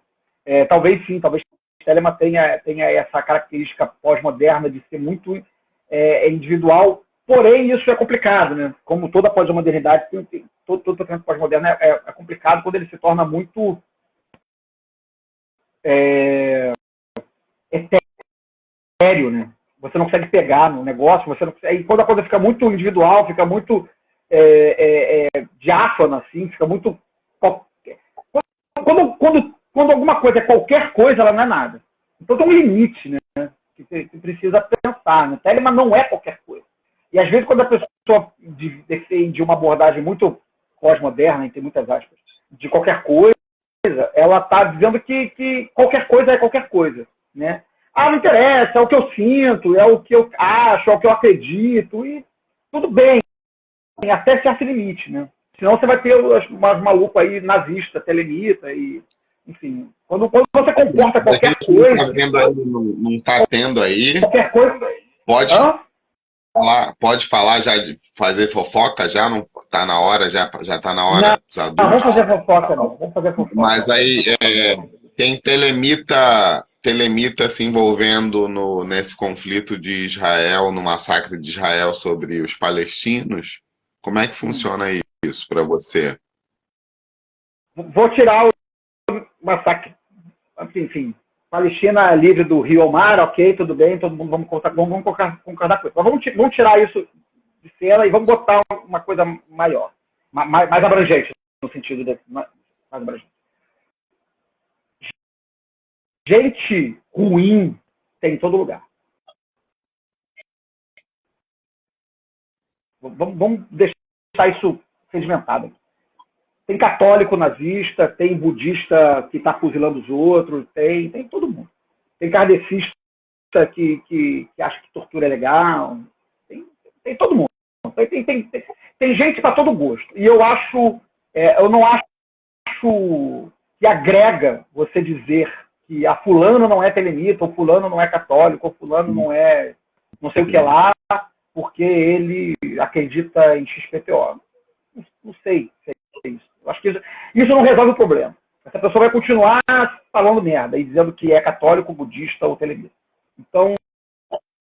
Talvez sim, talvez Telemann tenha essa característica pós-moderna de ser muito individual, porém isso é complicado, né? Como toda pós-modernidade, todo pensamento pós-moderno é complicado quando ele se torna muito etéreo, né? Você não consegue pegar no negócio, você não consegue, e quando a coisa fica muito individual, fica muito diáfana, assim, fica muito... Quando alguma coisa é qualquer coisa, ela não é nada. Então tem um limite, né? Que você precisa pensar. Né? Telemann não é qualquer coisa. E às vezes quando a pessoa defende uma abordagem muito pós-moderna, tem muitas aspas, de qualquer coisa, ela está dizendo que qualquer coisa é qualquer coisa, né? Não interessa, é o que eu sinto, é o que eu acho, é o que eu acredito, e tudo bem, até certo limite, né? Senão você vai ter umas malucos aí, nazista, telemita, e enfim. Quando você comporta qualquer coisa... Não está tendo aí. Qualquer coisa... Pode falar já de fazer fofoca? Já não está na hora? Já está na hora dos adultos? Não, vamos fazer fofoca, não. Vamos fazer fofoca. Mas aí tem telemita se envolvendo nesse conflito de Israel, no massacre de Israel sobre os palestinos. Como é que funciona isso para você? Vou tirar o massacre. Enfim, Palestina livre do Rio ao Mar, ok, tudo bem, todo mundo vamos concordar com isso. Mas vamos tirar isso de cena e vamos botar uma coisa maior, mais abrangente, no sentido de mais abrangente. Gente ruim tem em todo lugar. Vamos deixar isso sedimentado. Tem católico nazista, tem budista que está fuzilando os outros, tem todo mundo. Tem kardecista que acha que tortura é legal, tem todo mundo. Tem gente para todo gosto. E eu não acho que agrega você dizer que a fulano não é telemita, ou fulano não é católico, ou fulano não é não sei o que lá, porque ele acredita em XPTO. Não sei se é isso. Eu acho que isso não resolve o problema. Essa pessoa vai continuar falando merda e dizendo que é católico, budista ou telemita. Então,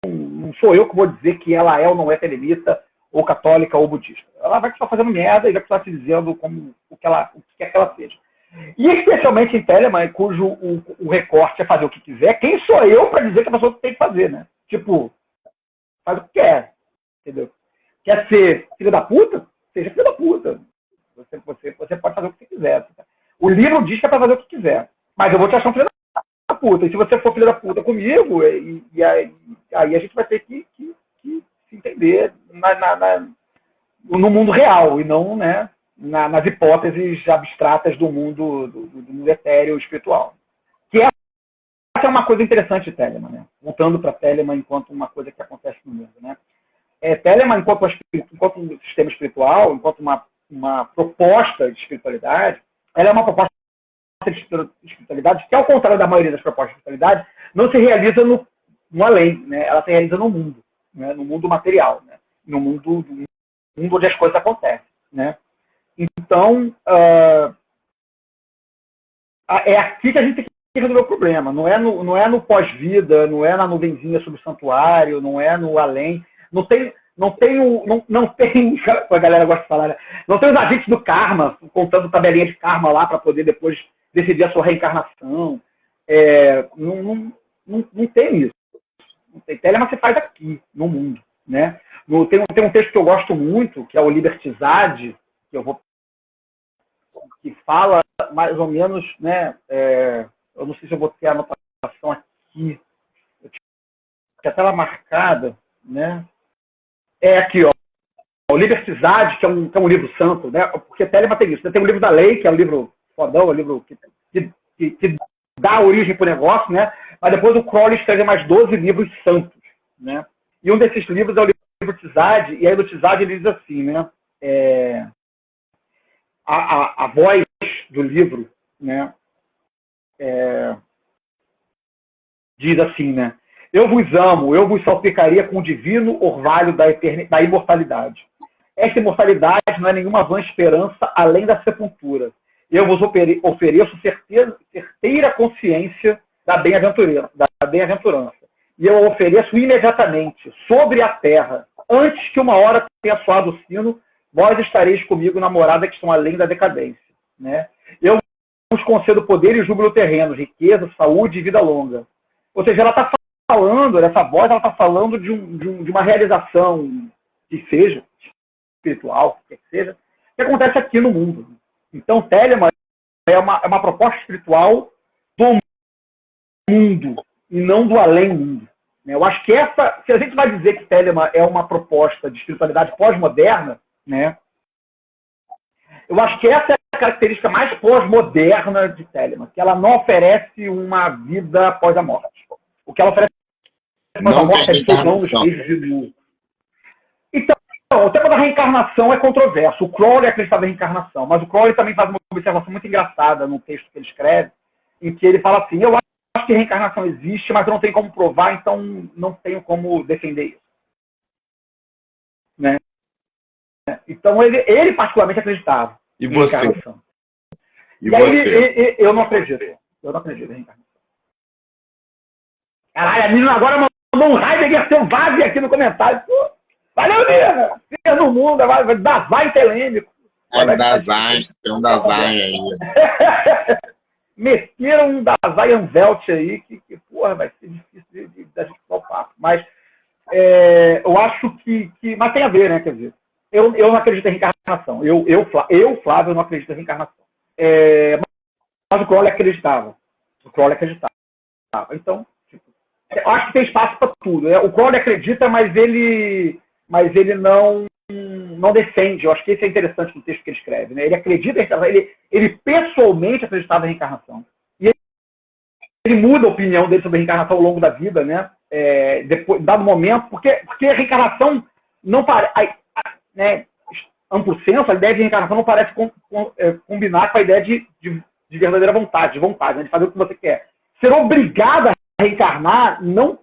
não sou eu que vou dizer que ela é ou não é telemita, ou católica ou budista. Ela vai estar fazendo merda e vai estar se dizendo o que quer que ela seja. E especialmente em Telemann, cujo o recorte é fazer o que quiser, quem sou eu para dizer que a pessoa tem que fazer, né? Tipo, faz o que quer, entendeu? Quer ser filho da puta? Seja filho da puta. Você pode fazer o que você quiser. O livro diz que é para fazer o que quiser, mas eu vou te achar um filho da puta. E se você for filho da puta comigo, aí a gente vai ter que se entender no mundo real e não, né, nas hipóteses abstratas do mundo etéreo espiritual. Que essa é uma coisa interessante de Telemann, né? Voltando para Telemann enquanto uma coisa que acontece no mundo, né? Telemann enquanto um sistema espiritual, enquanto uma proposta de espiritualidade, ela é uma proposta de espiritualidade que, ao contrário da maioria das propostas de espiritualidade, não se realiza no além, né? Ela se realiza no mundo, né? No mundo material, né? No mundo onde as coisas acontecem, né? Então, é aqui que a gente tem que resolver o problema. Não é no pós-vida, não é na nuvenzinha sobre o santuário, não é no além. Não tem, a galera gosta de falar, né? Não tem os agentes do karma contando tabelinha de karma lá para poder depois decidir a sua reencarnação. Não tem isso. Não tem. Telemann você faz aqui, no mundo, né? Tem um texto que eu gosto muito, que é o Libertizade, que fala mais ou menos, né? Eu não sei se eu vou ter a anotação aqui. a tela marcada, né? É aqui, ó. O Libertizade, que é um livro santo, né? Porque Telemann tem isso. Tem o livro da lei, que é o livro fodão, o livro que dá origem para o negócio, né? Mas depois o Crowley escreve mais 12 livros santos, né? E um desses livros é o livro Tizade, e aí no Tizade ele diz assim, né? A voz do livro, né? Diz assim, né? Eu vos amo, eu vos salpicaria com o divino orvalho da imortalidade. Esta imortalidade não é nenhuma vã esperança além da sepultura. Eu vos ofereço certeira consciência da bem-aventurança. E eu a ofereço imediatamente, sobre a terra. Antes que uma hora tenha soado o sino, vós estareis comigo na morada que estão além da decadência. Né? Eu vos concedo poder e júbilo terreno, riqueza, saúde e vida longa. Ou seja, ela está falando, essa voz, ela está falando de uma realização que seja espiritual, que seja, que acontece aqui no mundo. Então, Telemann é uma proposta espiritual do mundo e não do além-mundo. Eu acho que se a gente vai dizer que Telemann é uma proposta de espiritualidade pós-moderna, né, eu acho que essa é a característica mais pós-moderna de Telemann, que ela não oferece uma vida após a morte. O que ela oferece após a morte é dissolução nos beijos de luz. Então, o tema da reencarnação é controverso. O Crowley acreditava em reencarnação, mas o Crowley também faz uma observação muito engraçada no texto que ele escreve, em que ele fala assim, eu acho que reencarnação existe, mas eu não tenho como provar, então não tenho como defender isso. Né? Então, ele particularmente acreditava em reencarnação. E aí, eu não acredito. Eu não acredito em reencarnação. Caralho, a menina agora mandou um Heidegger selvagem aqui no comentário. Pô, valeu, menina! Fica no mundo, vai dar vai telêmico. É Dasein, tem um Dasein aí. Meteram um Dasein Anvelt aí, que porra, vai ser difícil da gente falar o papo. Mas eu acho que. Mas tem a ver, né? Quer dizer, eu não acredito em reencarnação. Flávio, não acredito em reencarnação. Mas o Crowley acreditava. Então, eu acho que tem espaço para tudo. O Crowley acredita, mas ele não defende. Eu acho que isso é interessante no texto que ele escreve. Né? Ele acredita em reencarnação. Ele pessoalmente acreditava em reencarnação. E ele muda a opinião dele sobre a reencarnação ao longo da vida, né? Dado momento, porque a reencarnação não parece. Né, amplo senso, a ideia de reencarnação não parece combinar com a ideia de verdadeira vontade, né, de fazer o que você quer. Ser obrigado a reencarnar não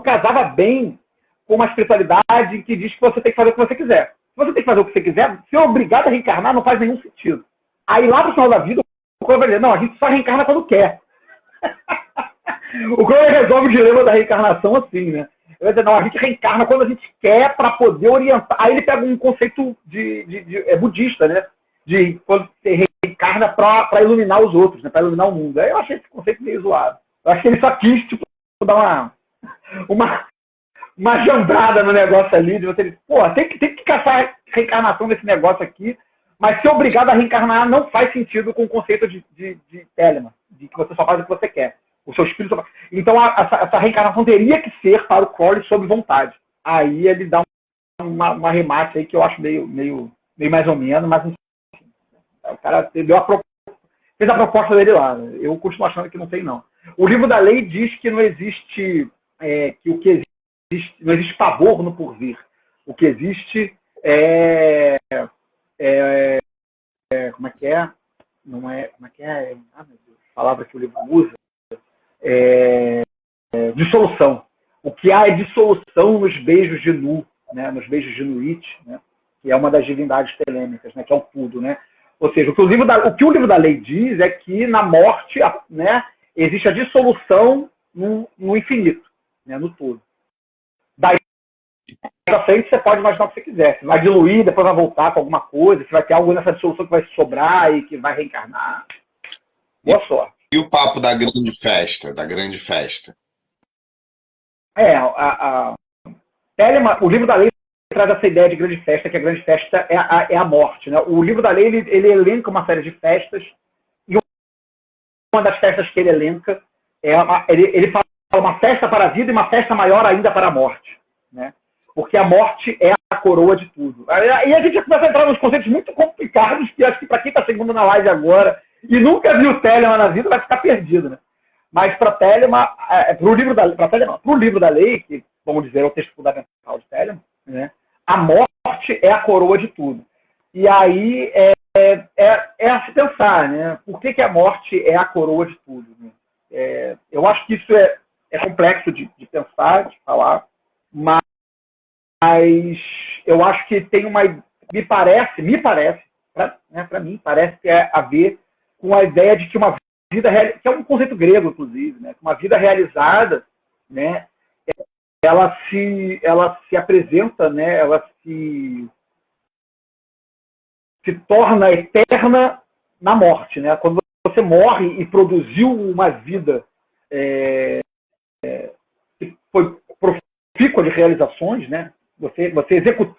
casava bem com uma espiritualidade que diz que você tem que fazer o que você quiser. Se você tem que fazer o que você quiser, ser obrigado a reencarnar não faz nenhum sentido. Aí lá pro final da vida, o Crowley vai dizer, não, a gente só reencarna quando quer. O Crowley resolve o dilema da reencarnação assim, né? Ele vai dizer, não, a gente reencarna quando a gente quer para poder orientar. Aí ele pega um conceito budista, né? De quando você reencarna para iluminar os outros, né? Para iluminar o mundo. Aí eu achei esse conceito meio zoado. Eu acho que ele só quis, tipo, dar uma jambrada no negócio ali, de você, pô, tem que caçar reencarnação nesse negócio aqui, mas ser obrigado a reencarnar não faz sentido com o conceito de Telemann, de que você só faz o que você quer. O seu espírito. Então, essa reencarnação teria que ser para o Crowley sob vontade. Aí ele dá uma remate aí que eu acho meio mais ou menos, mas enfim, o cara fez a proposta dele lá. Eu continuo achando que não tem, não. O livro da lei diz que não existe não existe pavor no porvir. O que existe como é que é? Não é. Como é que é? Ah, meu Deus, a palavra que o livro usa. Dissolução. O que há é dissolução nos beijos de Nu, né? Nos beijos de Nuit, né? Que é uma das divindades telêmicas, né? Que é o tudo, né? Ou seja, o que o livro da lei diz é que na morte, né, existe a dissolução no infinito, né? No todo. Daí pra frente você pode imaginar o que você quiser. Você vai diluir, depois vai voltar com alguma coisa, você vai ter algo nessa dissolução que vai sobrar e que vai reencarnar. Boa sorte. E o papo da grande festa, Telemann, o livro da lei traz essa ideia de grande festa, que a grande festa é a morte. Né? O livro da lei, ele elenca uma série de festas, e uma das festas que ele elenca, ele fala uma festa para a vida e uma festa maior ainda para a morte, né? Porque a morte é a coroa de tudo. E a gente começa a entrar nos conceitos muito complicados, que acho que para quem está seguindo na live agora e nunca viu Telemann na vida vai ficar perdido, né? Mas para Telemann, para o livro da lei, que vamos dizer é o texto fundamental de Telemann, né? A morte é a coroa de tudo. E aí é a se pensar, né? Por que a morte é a coroa de tudo? Né? Eu acho que isso é complexo de pensar, de falar, mas eu acho que tem me parece, para mim, parece que é a ver com a ideia de que uma vida, que é um conceito grego, inclusive, né? Uma vida realizada, né? Ela se apresenta, né? Ela se torna eterna na morte, né? Quando você morre e produziu uma vida que foi profícua de realizações, né? Você executa,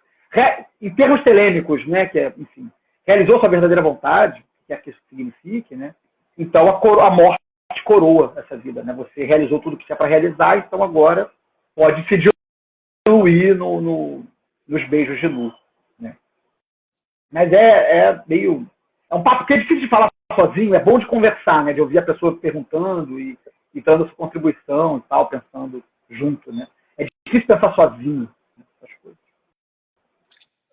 em termos telêmicos, né? Que enfim, realizou sua verdadeira vontade, que é que isso signifique, né? Então a morte coroa essa vida, né? Você realizou tudo que tinha para realizar, então agora pode se diluir nos beijos de luz, né? Mas é um papo que é difícil de falar sozinho, é bom de conversar, né? De ouvir a pessoa perguntando e dando sua contribuição e tal, pensando junto, né? É difícil pensar sozinho essas coisas.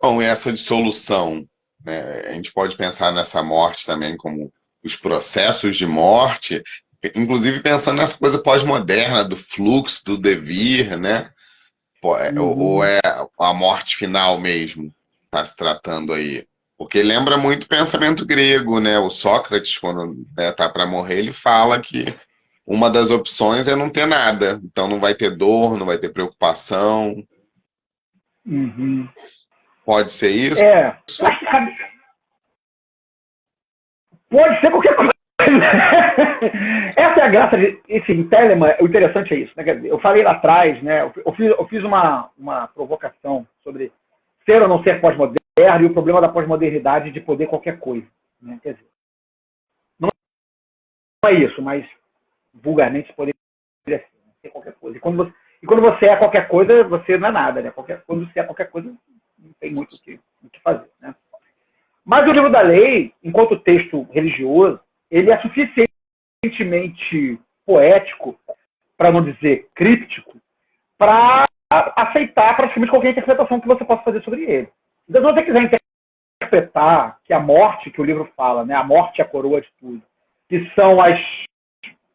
Bom, e essa dissolução, né? A gente pode pensar nessa morte também como os processos de morte, inclusive pensando nessa coisa pós-moderna do fluxo, do devir, né? Ou é a morte final mesmo, está se tratando aí? Porque lembra muito o pensamento grego, né? O Sócrates, quando está para morrer, ele fala que uma das opções é não ter nada. Então não vai ter dor, não vai ter preocupação. Uhum. Pode ser isso? Pode ser qualquer coisa. Essa é a graça de. Enfim, Telemann, o interessante é isso, né? Quer dizer, eu falei lá atrás, né? Eu fiz uma provocação sobre ser ou não ser pós-moderno e o problema da pós-modernidade de poder qualquer coisa, né? Quer dizer, não é isso, mas vulgarmente poderia ser qualquer coisa. E quando você é qualquer coisa, você não é nada, né? Quando você é qualquer coisa, não tem muito o que fazer, né? Mas o livro da lei, enquanto texto religioso, ele é suficientemente poético, para não dizer críptico, para aceitar praticamente qualquer interpretação que você possa fazer sobre ele. Então, se você quiser interpretar que a morte que o livro fala, né, a morte é a coroa de tudo, que são as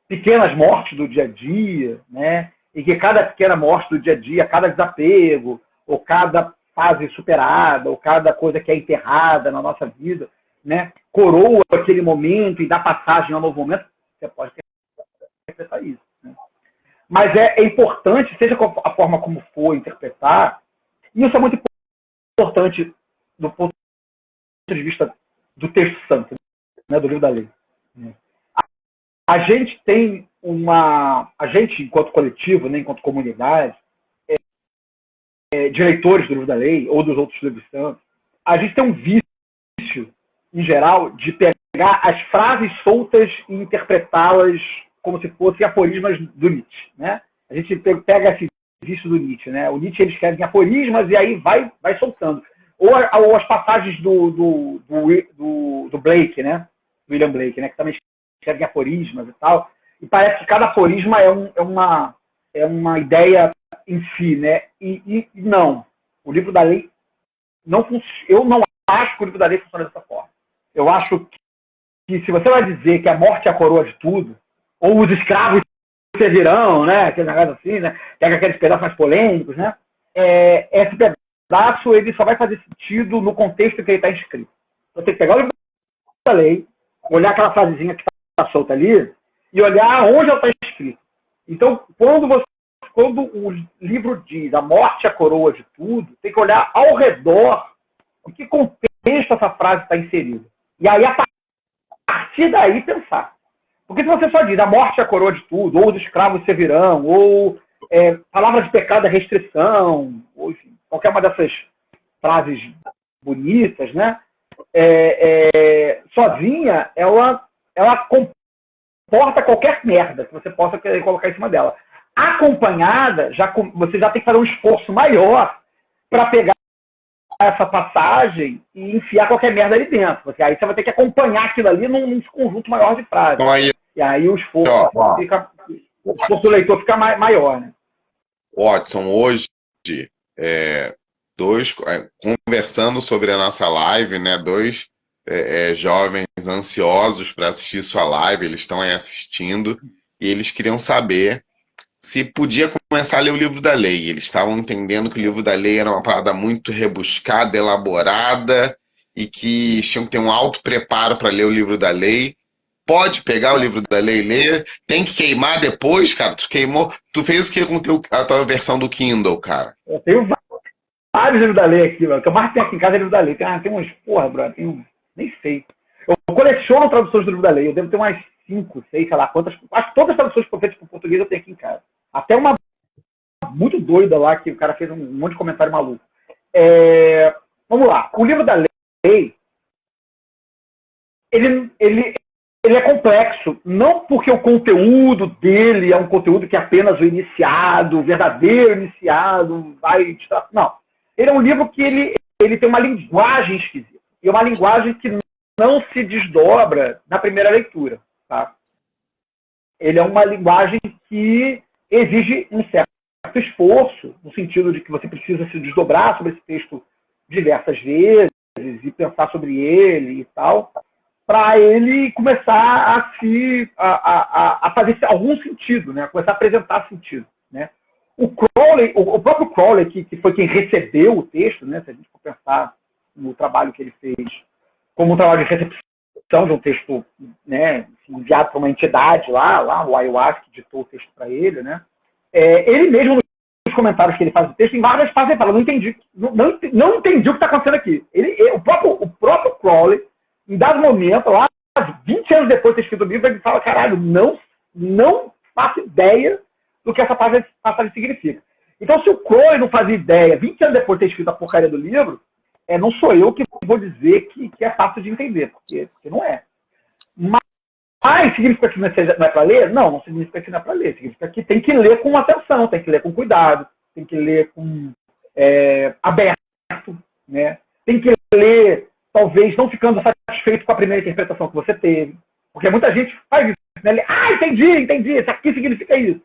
pequenas mortes do dia a dia, né, e que cada pequena morte do dia a dia, cada desapego, ou cada fase superada, ou cada coisa que é enterrada na nossa vida, né, coroa aquele momento e dá passagem a um novo momento, você pode interpretar isso. Né? Mas é importante, seja a forma como for interpretar, e isso é muito importante do ponto de vista do texto santo, né, do livro da lei. A gente tem a gente, enquanto coletivo, né, enquanto comunidade, de leitores do livro da lei, ou dos outros livros santos, a gente tem um vício, em geral, de pegar as frases soltas e interpretá-las como se fossem aforismas do Nietzsche, né? A gente pega esse vício do Nietzsche, né? O Nietzsche, ele escreve em aforismas e aí vai soltando. Ou as passagens do Blake, né? William Blake, né? Que também escreve em aforismas e tal. E parece que cada aforisma é uma ideia em si, né? E não. O livro da lei não funciona. Eu não acho que o livro da lei funciona dessa forma. Eu acho que se você vai dizer que a morte é a coroa de tudo, ou os escravos servirão, né? Aquele negócio assim, né? Pega aqueles pedaços mais polêmicos, né? Esse pedaço ele só vai fazer sentido no contexto que ele está escrito. Você tem que pegar o livro da lei, olhar aquela frasezinha que está solta ali e olhar onde ela está escrita. Então, quando o livro diz a morte é a coroa de tudo, tem que olhar ao redor em que contexto essa frase está inserida. E aí, a partir daí, pensar. Porque se você só diz a morte é a coroa de tudo, ou os escravos servirão, ou palavra de pecado é restrição, ou enfim, qualquer uma dessas frases bonitas, né? Sozinha, ela comporta qualquer merda que você possa querer colocar em cima dela. acompanhada, você já tem que fazer um esforço maior para pegar essa passagem e enfiar qualquer merda ali dentro. Porque aí você vai ter que acompanhar aquilo ali num conjunto maior de frases. Então aí, E aí o esforço do leitor fica maior, né? Watson, hoje, conversando sobre a nossa live, né? Dois jovens ansiosos para assistir sua live, eles estão aí assistindo e eles queriam saber se podia começar a ler o livro da lei. Eles estavam entendendo que o livro da lei era uma parada muito rebuscada, elaborada, e que tinham que ter um alto preparo para ler o livro da lei. Pode pegar o livro da lei e ler, tem que queimar depois, cara. Tu queimou. Tu fez o que com a tua versão do Kindle, cara? Eu tenho vários livros da lei aqui, mano. O que eu mais tenho aqui em casa é livro da lei. Tem uns, porra, brother, nem sei. Eu coleciono traduções do livro da lei. Eu devo ter umas 5, 6, sei lá quantas. Acho que todas as traduções feitas para português eu tenho aqui em casa. Até uma muito doida lá, que o cara fez um monte de comentário maluco. Vamos lá. O livro da lei, ele é complexo. Não porque o conteúdo dele é um conteúdo que apenas o iniciado, o verdadeiro iniciado, vai... Não. Ele é um livro que ele tem uma linguagem esquisita. E uma linguagem que não se desdobra na primeira leitura. Tá? Ele é uma linguagem que exige um certo esforço, no sentido de que você precisa se desdobrar sobre esse texto diversas vezes e pensar sobre ele e tal, para ele começar a fazer algum sentido, né? Começar a apresentar sentido. Né? O próprio Crowley, que foi quem recebeu o texto, né? Se a gente for pensar no trabalho que ele fez como um trabalho de recepção de um texto, né, enviado para uma entidade lá, o ayahuasca que ditou o texto para ele, né? Ele mesmo, nos comentários que ele faz do texto, em várias partes ele fala, não entendi o que está acontecendo aqui. O próprio Crowley, em dado momento, lá, 20 anos depois de ter escrito o livro, ele fala, caralho, não faço ideia do que essa passagem significa. Então, se o Crowley não fazia ideia, 20 anos depois de ter escrito a porcaria do livro, não sou eu que vou dizer que é fácil de entender, porque não é. Mas significa que não é para ler? Não significa que não é para ler. Significa que tem que ler com atenção, tem que ler com cuidado, tem que ler com aberto, né? Tem que ler, talvez, não ficando satisfeito com a primeira interpretação que você teve. Porque muita gente faz isso, né? Entendi, isso aqui significa isso.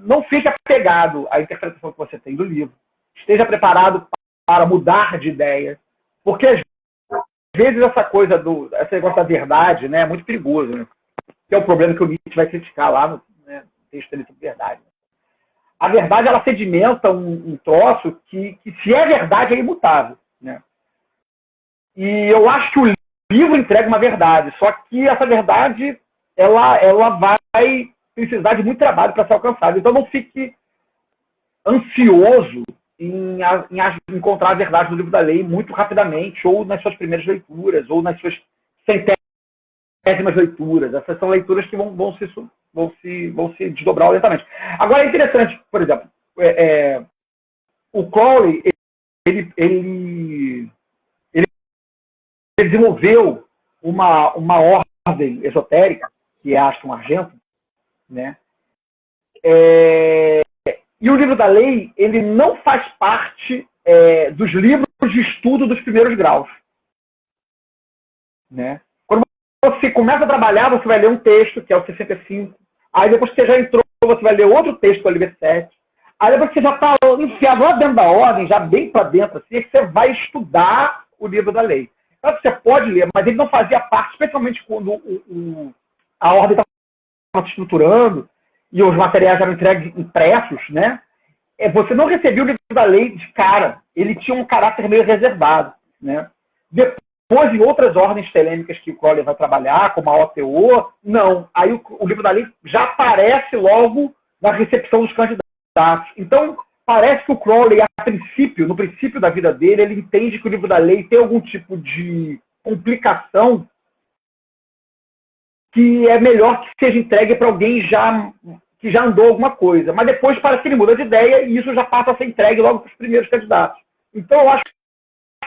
Não fique apegado à interpretação que você tem do livro. Esteja preparado para mudar de ideia. Porque, às vezes, esse negócio da verdade, né, é muito perigoso. Né? Que é o problema que o Nietzsche vai criticar lá no texto dele sobre verdade. A verdade, ela sedimenta um troço que, se é verdade, é imutável. Né? E eu acho que o livro entrega uma verdade, só que essa verdade ela vai precisar de muito trabalho para ser alcançada. Então não fique ansioso em encontrar a verdade no livro da lei muito rapidamente, ou nas suas primeiras leituras, ou nas suas centésimas leituras. Essas são leituras que vão se desdobrar lentamente. Agora é interessante, por exemplo, o Crowley, ele desenvolveu uma ordem esotérica, que é Aston Argento, né? E o livro da lei, ele não faz parte dos livros de estudo dos primeiros graus. Né? Quando você começa a trabalhar, você vai ler um texto, que é o 65. Aí depois que você já entrou, você vai ler outro texto, que é o livro 7. Aí depois que você já está enfiado lá dentro da ordem, já bem para dentro, assim, é que você vai estudar o livro da lei. Então, você pode ler, mas ele não fazia parte, especialmente quando a ordem estava se estruturando e os materiais eram entregues impressos, né? Você não recebia o livro da lei de cara. Ele tinha um caráter meio reservado, né? Depois, em outras ordens telêmicas que o Crowley vai trabalhar, como a OTO, não. Aí o livro da lei já aparece logo na recepção dos candidatos. Então, parece que o Crowley, no princípio da vida dele, ele entende que o livro da lei tem algum tipo de complicação que é melhor que seja entregue para alguém que já andou alguma coisa. Mas depois parece que ele muda de ideia e isso já passa a ser entregue logo para os primeiros candidatos. Então, eu acho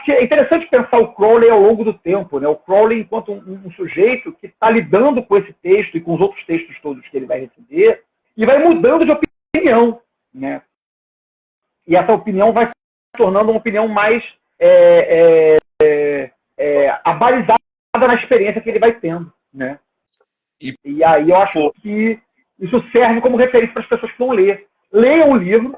que é interessante pensar o Crowley ao longo do tempo. Né? O Crowley, enquanto um sujeito que está lidando com esse texto e com os outros textos todos que ele vai receber, e vai mudando de opinião, né? E essa opinião vai se tornando uma opinião mais abalizada na experiência que ele vai tendo, né? E aí eu acho que isso serve como referência para as pessoas que vão ler. Leiam o livro.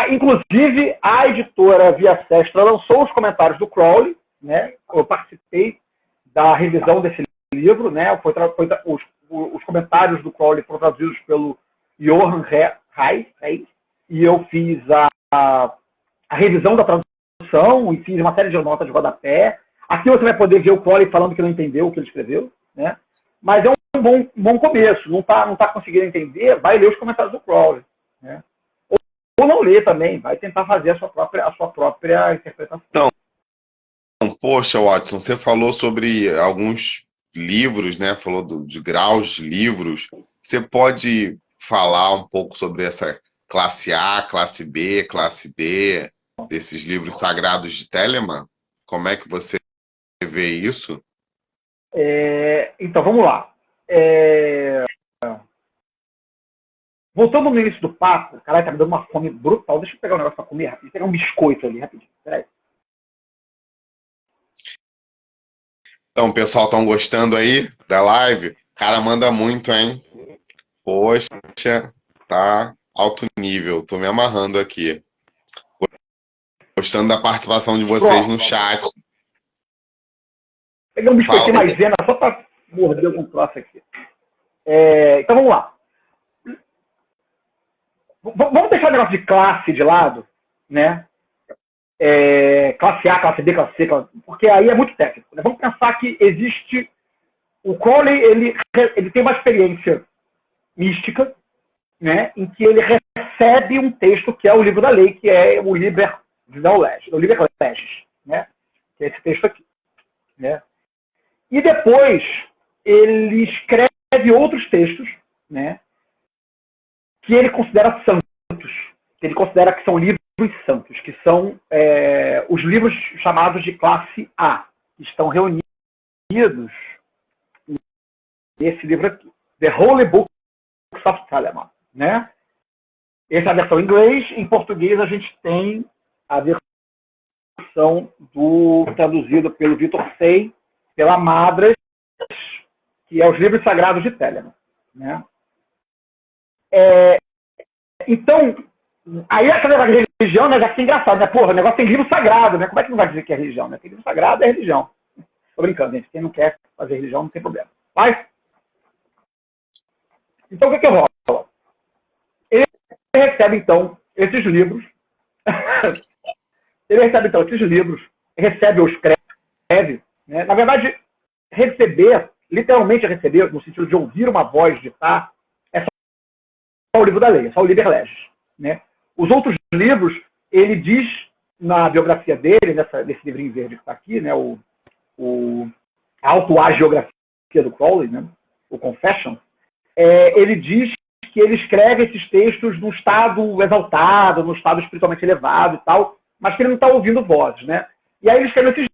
Inclusive, a editora Via Sestra lançou os comentários do Crowley, né? Eu participei da revisão desse livro, né? Os comentários do Crowley foram traduzidos pelo Johann Reis, e eu fiz a revisão da tradução e fiz uma série de notas de rodapé. Aqui você vai poder ver o Crowley falando que não entendeu o que ele escreveu, né? Mas é um bom começo. Não tá conseguindo entender, vai ler os comentários do Crowley, né? Ou não ler também, vai tentar fazer a sua própria interpretação. Então, poxa, Watson, você falou sobre alguns livros, né? Falou de graus de livros. Você pode falar um pouco sobre essa classe A, classe B, classe D, desses livros sagrados de Telemann? Como é que você vê isso? Então, vamos lá. Voltando no início do papo, caralho, tá me dando uma fome brutal. Deixa eu pegar um negócio pra comer rapidinho. Pegar um biscoito ali, rapidinho. Peraí. Então, pessoal, estão gostando aí da live? O cara manda muito, hein? Poxa, tá alto nível. Tô me amarrando aqui. Gostando da participação de vocês no chat. Peguei um biscoitinho maisena só pra morder algum troço aqui. Então, vamos lá. Vamos deixar o negócio de classe de lado, né? Classe A, classe B, classe C, porque aí é muito técnico, né? Vamos pensar que existe... O Crowley, ele tem uma experiência mística, né? Em que ele recebe um texto que é o livro da lei, que é o Liber Legis, né? Que é esse texto aqui, né? E depois ele escreve outros textos, né? Que ele considera santos, que ele considera que são livros santos, que são os livros chamados de classe A, que estão reunidos nesse livro aqui, The Holy Books of Telemann, né? Essa é a versão em inglês. Em português a gente tem a versão traduzido pelo Vitor Sey, pela Madras, que é os livros sagrados de Telemann, né? Então, aí aquela religião, né, já que é engraçado, né? Porra, o negócio tem livro sagrado, né? Como é que não vai dizer que é religião, né? Tem livro sagrado é religião. Tô brincando, gente. Quem não quer fazer religião não tem problema. Mas, então o que rola? Ele recebe, então, esses livros. Recebe ou escreve, né? Na verdade, receber, literalmente receber, no sentido de ouvir uma voz ditar, o livro da lei, é só o Liber Legis, né? Os outros livros, ele diz na biografia dele, nesse livrinho verde que está aqui, né? A autoagiografia do Crowley, né? O Confession, ele diz que ele escreve esses textos num estado exaltado, num estado espiritualmente elevado e tal, mas que ele não está ouvindo vozes, né? E aí ele escreve esses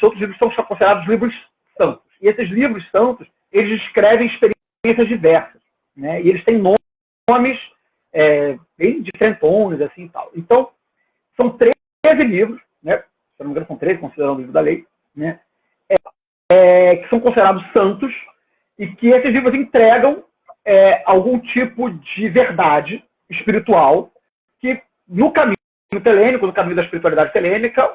outros livros são considerados livros santos. E esses livros santos, eles descrevem experiências diversas, né? E eles têm nomes bem diferentones, assim e tal. Então, são 13 livros, né? Se eu não me engano, são 13, considerando o livro da lei, né? Que são considerados santos e que esses livros entregam algum tipo de verdade espiritual que, no caminho telênico, no caminho da espiritualidade telênica,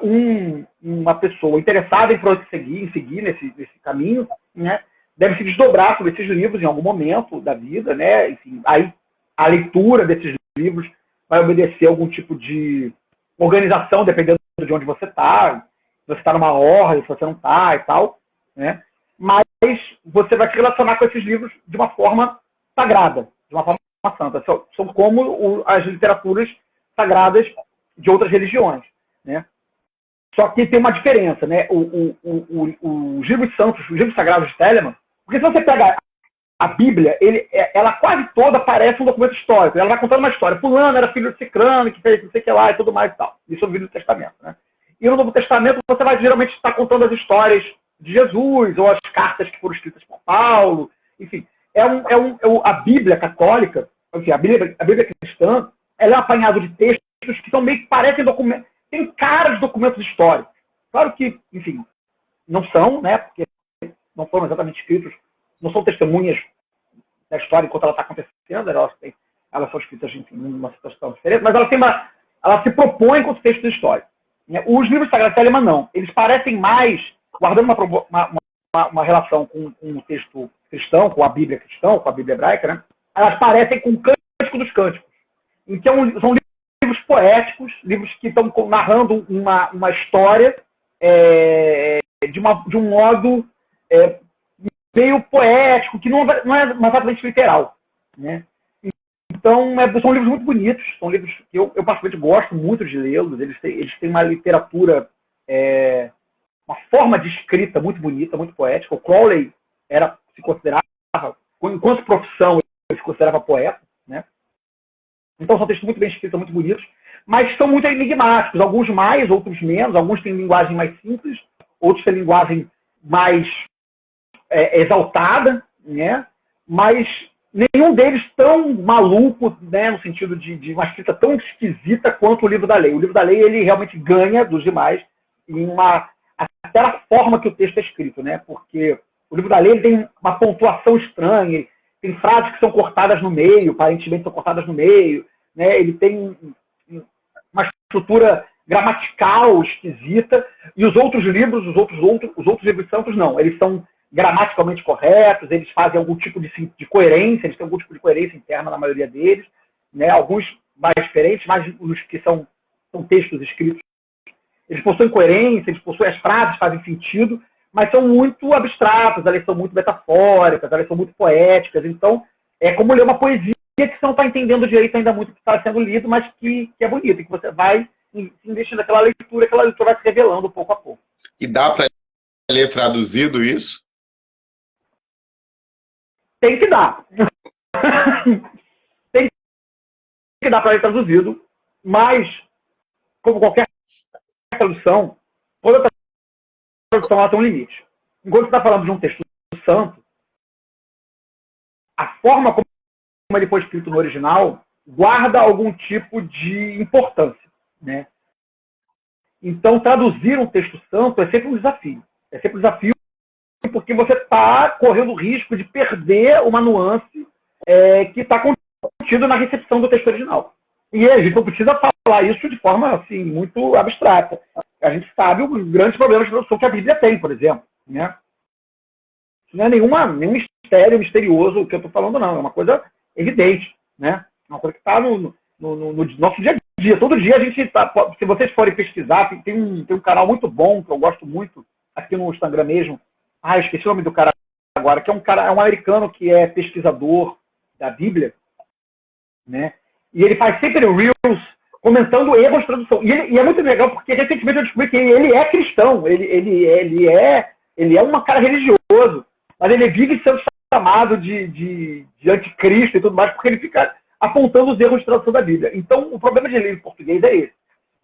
uma pessoa interessada em seguir nesse caminho, né? Deve se desdobrar sobre esses livros em algum momento da vida, né? Enfim, aí a leitura desses livros vai obedecer a algum tipo de organização, dependendo de onde você está. Se você está numa ordem, se você não está e tal, né? Mas você vai se relacionar com esses livros de uma forma sagrada, de uma forma santa. São como as literaturas sagradas de outras religiões, né? Só que tem uma diferença, né? Os livros santos, os livros sagrados de Telemann, porque se você pega a Bíblia, ela quase toda parece um documento histórico. Ela vai contando uma história. Fulano era filho de Cicrano, que fez não sei o que lá e tudo mais e tal. Isso é o Novo Testamento, né? E no Novo Testamento você vai geralmente estar contando as histórias de Jesus, ou as cartas que foram escritas por Paulo. Enfim, a Bíblia católica, Assim, a Bíblia cristã, ela é um apanhado de textos que são meio que parecem documentos, tem cara de documentos históricos. Claro que, enfim, não são, né? Porque não foram exatamente escritos, não são testemunhas da história enquanto ela está acontecendo, elas são escritas, enfim, numa situação diferente, mas ela se propõe enquanto texto histórico. Os livros sagrados de Telemann, não. Eles parecem mais, guardando uma relação com o texto cristão, com a Bíblia cristã, com a Bíblia hebraica, né? Elas parecem com o Cântico dos Cânticos. Então, são livros poéticos, livros que estão narrando uma história de um modo meio poético, que não é exatamente literal, né? Então, são livros muito bonitos, são livros que eu particularmente gosto muito de lê-los. Eles têm uma literatura, uma forma de escrita muito bonita, muito poética. O Crowley se considerava, enquanto profissão, ele se considerava poeta, né? Então, são textos muito bem escritos, muito bonitos, mas são muito enigmáticos, alguns mais, outros menos. Alguns têm linguagem mais simples, outros têm linguagem mais exaltada, né? Mas nenhum deles tão maluco, né, no sentido de uma escrita tão esquisita quanto o Livro da Lei. O Livro da Lei, ele realmente ganha dos demais até a forma que o texto é escrito, né? Porque o Livro da Lei ele tem uma pontuação estranha, tem frases que são cortadas no meio, aparentemente são cortadas no meio, né? Ele tem uma estrutura gramatical esquisita, e os outros livros, os outros livros santos, não. Eles são gramaticalmente corretos, eles fazem algum tipo de coerência, eles têm algum tipo de coerência interna na maioria deles, né? Alguns mais diferentes, mas os que são textos escritos, eles possuem coerência, eles possuem, as frases fazem sentido, mas são muito abstratas, elas são muito metafóricas, elas são muito poéticas. Então, é como ler uma poesia que você não está entendendo direito ainda muito o que está sendo lido, mas que é bonito, e que você vai investindo naquela leitura, aquela leitura vai se revelando pouco a pouco. E dá para ler traduzido isso? Tem que dar. Tem que dar para ler traduzido, mas, como qualquer tradução, toda tradução ela tem um limite. Enquanto você está falando de um texto santo, a forma como ele foi escrito no original guarda algum tipo de importância, né? Então, traduzir um texto santo é sempre um desafio. É sempre um desafio porque você está correndo o risco de perder uma nuance que está contida na recepção do texto original. E a gente não precisa falar isso de forma assim, muito abstrata. A gente sabe os grandes problemas de tradução que a Bíblia tem, por exemplo, né? Isso não é nenhum mistério misterioso que eu estou falando, não. É uma coisa evidente, né? É uma coisa que está no nosso dia a dia. Todo dia a gente está... Se vocês forem pesquisar, tem um canal muito bom, que eu gosto muito, aqui no Instagram mesmo. Eu esqueci o nome do cara agora, que é um americano que é pesquisador da Bíblia, né? E ele faz sempre reels comentando erros de tradução. E é muito legal porque recentemente eu descobri que ele é cristão, ele é um cara religioso, mas ele vive sendo chamado de anticristo e tudo mais, porque ele fica apontando os erros de tradução da Bíblia. Então, o problema de ler em português é esse.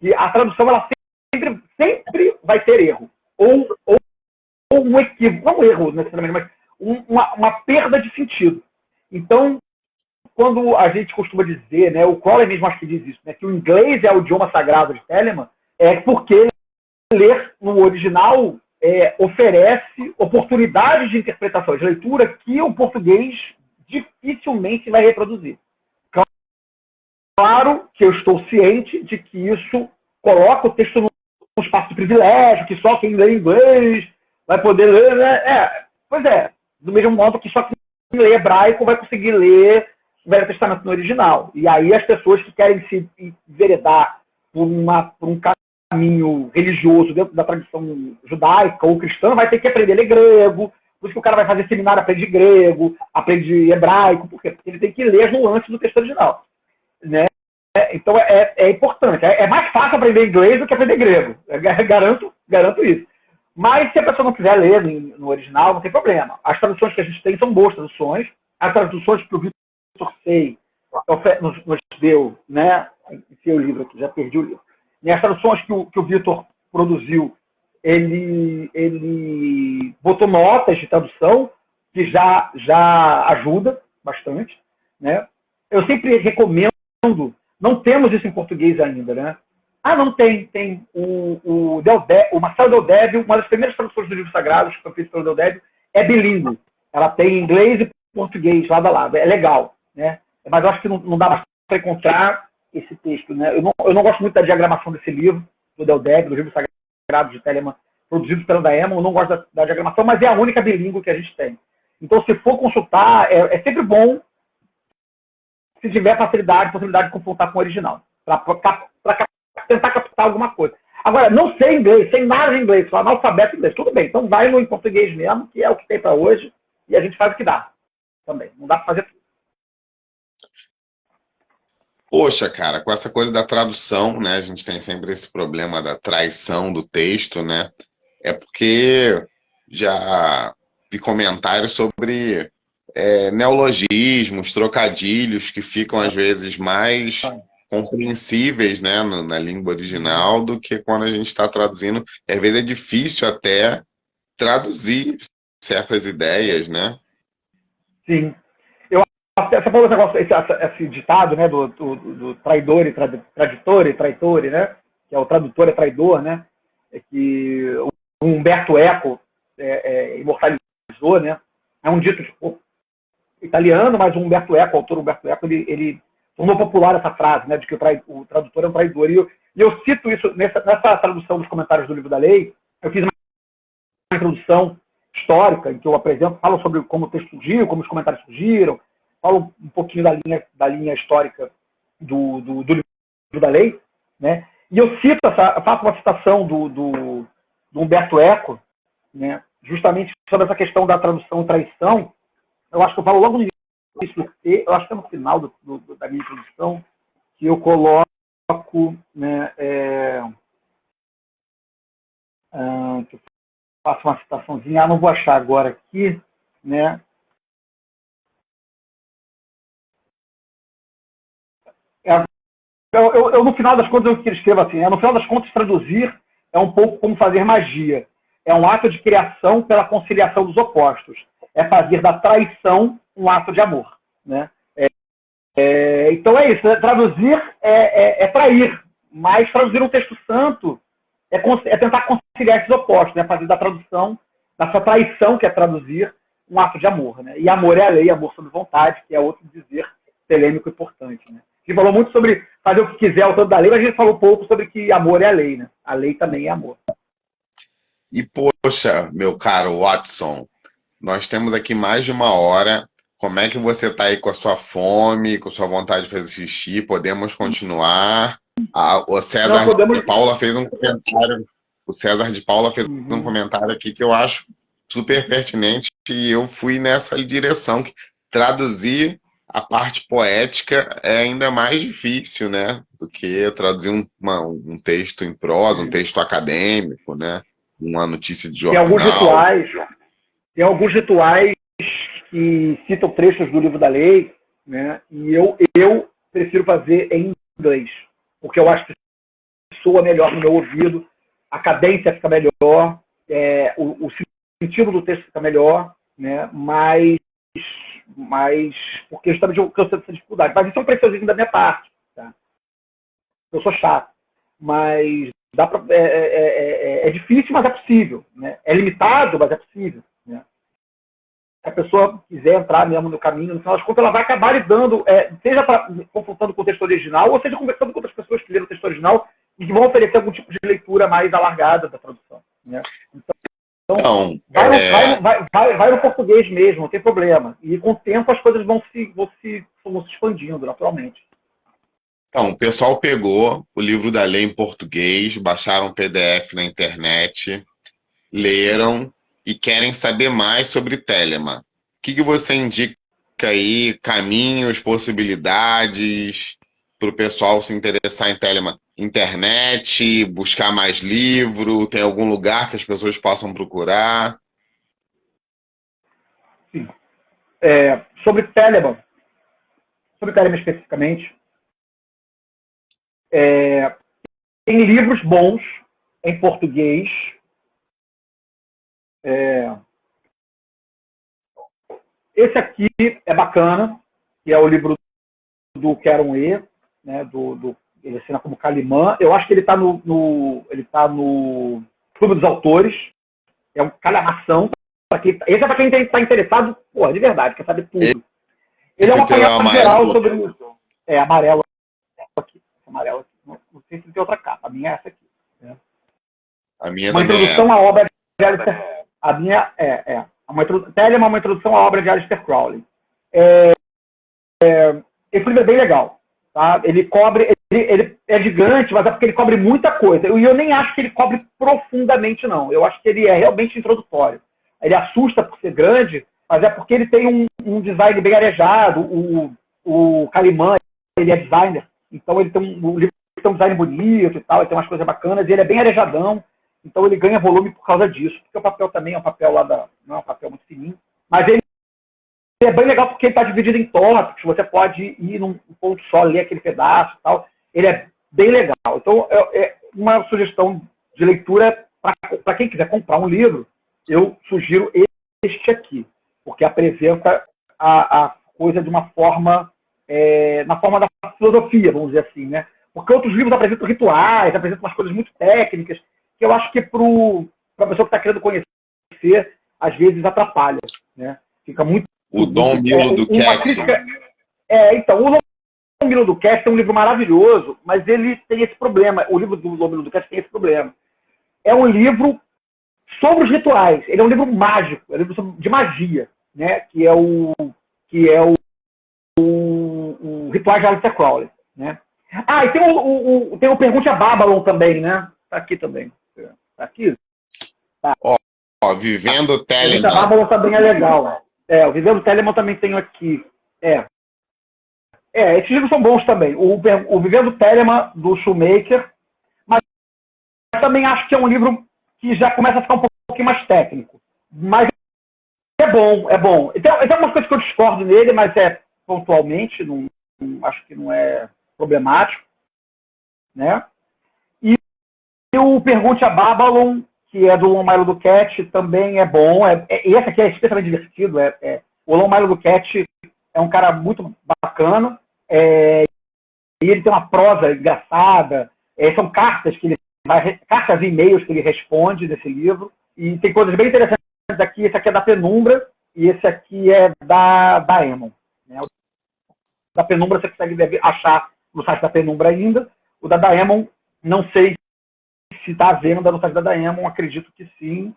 E a tradução, ela sempre vai ter erro. Ou um equívoco, não um erro necessariamente, mas uma perda de sentido. Então, quando a gente costuma dizer, né, o Crowley mesmo acho que diz isso, né, que o inglês é o idioma sagrado de Telemann, é porque ler no original oferece oportunidades de interpretação, de leitura, que o português dificilmente vai reproduzir. Claro que eu estou ciente de que isso coloca o texto num espaço de privilégio, que só quem lê inglês vai poder ler, né? Pois é, do mesmo modo que só quem lê hebraico vai conseguir ler o Velho Testamento no original. E aí as pessoas que querem se enveredar por um caminho religioso dentro da tradição judaica ou cristã vai ter que aprender a ler grego. Por isso que o cara vai fazer seminário, aprende grego, aprende hebraico. Por quê? Porque ele tem que ler as nuances do texto original, né? Então é importante. É mais fácil aprender inglês do que aprender grego. Garanto isso. Mas se a pessoa não quiser ler no original, não tem problema. As traduções que a gente tem são boas traduções. As traduções que o Vitor Sey nos deu, né? Esse é o livro aqui, já perdi o livro. E as traduções que o Vitor produziu, ele botou notas de tradução, que já ajuda bastante, né? eu sempre recomendo, não temos isso em português ainda, né? Ah, não tem. Tem o Marcelo Del Débio, uma das primeiras traduções dos livros sagrados que foi feita pelo Del Débio, é bilíngue. Ela tem inglês e português lado a lado. É legal, né? Mas eu acho que não dá para encontrar esse texto, né? Eu não gosto muito da diagramação desse livro, do Del Débio, do livro sagrado de Telemann, produzido pela Daemon. Eu não gosto da diagramação, mas é a única bilíngue que a gente tem. Então, se for consultar, é sempre bom se tiver possibilidade de confrontar com o original, para tentar captar alguma coisa. Agora, não sei inglês, sem nada de inglês, só analfabeto inglês, tudo bem, então vai no em português mesmo, que é o que tem para hoje, e a gente faz o que dá também. Não dá para fazer tudo. Poxa, cara, com essa coisa da tradução, né? A gente tem sempre esse problema da traição do texto, né? É porque já vi comentários sobre neologismos, trocadilhos que ficam às vezes mais compreensíveis, né, na língua original do que quando a gente está traduzindo. Às vezes é difícil até traduzir certas ideias, né? Sim. Você falou esse negócio, esse ditado, né, do traidor e traditore, traitore, né? Que é o tradutor é traidor, né? É que o Umberto Eco imortalizou, né? É um dito tipo, italiano, mas o Umberto Eco, o autor Umberto Eco, ele tornou popular essa frase, né, de que o tradutor é um traidor. E eu cito isso nessa tradução dos comentários do livro da lei. Eu fiz uma introdução histórica em que eu apresento, falo sobre como o texto surgiu, como os comentários surgiram, falo um pouquinho da linha histórica do livro da lei, né? E eu faço uma citação do Humberto Eco, né? Justamente sobre essa questão da tradução e traição. Eu acho que eu falo logo no início, eu acho que é no final da minha introdução, que eu coloco, né, que eu faço uma citaçãozinha, não vou achar agora aqui, né? No final das contas, eu escrevo assim, no final das contas, traduzir é um pouco como fazer magia. É um ato de criação pela conciliação dos opostos. É fazer da traição um ato de amor, né? Então é isso, né? Traduzir é trair, mas traduzir um texto santo é tentar conciliar esses opostos, né? Fazer da tradução, dessa traição que é traduzir, um ato de amor, né? E amor é a lei, amor sobre vontade, que é outro dizer telêmico importante, né? A gente falou muito sobre fazer o que quiser ao tanto da lei, mas a gente falou pouco sobre que amor é a lei, né? A lei também é amor. E poxa, meu caro Watson, nós temos aqui mais de uma hora. Como é que você está aí com a sua fome, com a sua vontade de fazer xixi? Podemos continuar? O Não, César podemos. de Paula fez um comentário. O César de Paula fez um Uhum. comentário aqui que eu acho super pertinente e eu fui nessa direção. Que traduzir a parte poética é ainda mais difícil, né? Do que traduzir um texto em prosa, um texto acadêmico, né? Uma notícia de Tem alguns jornal. rituais, tem alguns rituais que citam trechos do livro da lei, né? E eu prefiro fazer em inglês, porque eu acho que soa melhor no meu ouvido, a cadência fica melhor, o sentido do texto fica melhor, né? Mas porque justamente eu canso dessa dificuldade. Mas isso é um preciosismo da minha parte, tá? Eu sou chato, mas é difícil, mas é possível, né? É limitado, mas é possível, né? Se a pessoa quiser entrar mesmo no caminho, no final das contas, ela vai acabar lidando, seja confrontando com o texto original, ou seja conversando com outras pessoas que leram o texto original e que vão oferecer algum tipo de leitura mais alargada da tradução, né? Então, vai no português mesmo, não tem problema. E com o tempo as coisas vão se expandindo naturalmente. Então, o pessoal pegou o livro da lei em português, baixaram um PDF na internet, leram e querem saber mais sobre Telemann. O que você indica aí, caminhos, possibilidades para o pessoal se interessar em Telemann? Internet, buscar mais livro, tem algum lugar que as pessoas possam procurar? Sim. Sobre Telemann especificamente, tem livros bons em português. Esse aqui é bacana, que é o livro do Keron E, né, ele assina como Calimã. Eu acho que ele está ele tá no Clube dos Autores. É um calhamação. Esse é para quem está interessado, porra, de verdade, quer saber tudo. Ele é um apanhado geral sobre... amarelo aqui. Amarelo aqui. Não sei se tem outra capa. A minha é essa aqui. Né? A minha uma também introdução é essa. à obra de Aleister... A minha Telemann é uma introdução à obra de Aleister Crowley. Esse livro é bem legal. Tá? Ele cobre... Ele é gigante, mas é porque ele cobre muita coisa. E eu nem acho que ele cobre profundamente, não. Eu acho que ele é realmente introdutório. Ele assusta por ser grande, mas é porque ele tem um design bem arejado. O Calimã, ele é designer, então ele tem um livro tem um design bonito e tal, ele tem umas coisas bacanas, e ele é bem arejadão, então ele ganha volume por causa disso. Porque o papel também é um papel não é um papel muito fininho, mas ele é bem legal porque ele está dividido em tópicos, você pode ir num ponto só, ler aquele pedaço e tal. Ele é bem legal. Então, é uma sugestão de leitura para quem quiser comprar um livro, eu sugiro este aqui, porque apresenta a coisa de uma forma, na forma da filosofia, vamos dizer assim, né? Porque outros livros apresentam rituais, apresentam umas coisas muito técnicas, que eu acho que para a pessoa que está querendo conhecer, às vezes atrapalha, né? Fica muito... O Dom Milo do Cat. Então, o Dom Milo do Cat é um livro maravilhoso, mas ele tem esse problema. O livro do Dom Milo do Cat tem esse problema. É um livro sobre os rituais. Ele é um livro mágico, é um livro de magia, né? Que é o Rituais de Aleister Crowley, né? E tem o Pergunte a Babylon também, né? Tá aqui também. Tá aqui? Tá. Vivendo o Telemann. Pergunte a Babylon também é legal. O Vivendo o Telemann também tenho aqui. Esses livros são bons também. O Vivendo o Telemann, do Shoemaker, mas também acho que é um livro que já começa a ficar um pouquinho mais técnico. Mas é bom. Então, tem algumas coisas que eu discordo nele, mas pontualmente, acho que não é problemático, né? E o Pergunte a Babylon, que é do Lon Milo do Cat, também é bom. E esse aqui é especialmente divertido. O Lon Milo do Cat é um cara muito bacana. E ele tem uma prosa engraçada. São cartas cartas e e-mails que ele responde nesse livro. E tem coisas bem interessantes aqui. Esse aqui é da Penumbra e esse aqui é da Daemon. Né? O da Penumbra você consegue achar no site da Penumbra ainda. O da Daemon, não sei se está à venda no site da Daemon, acredito que sim.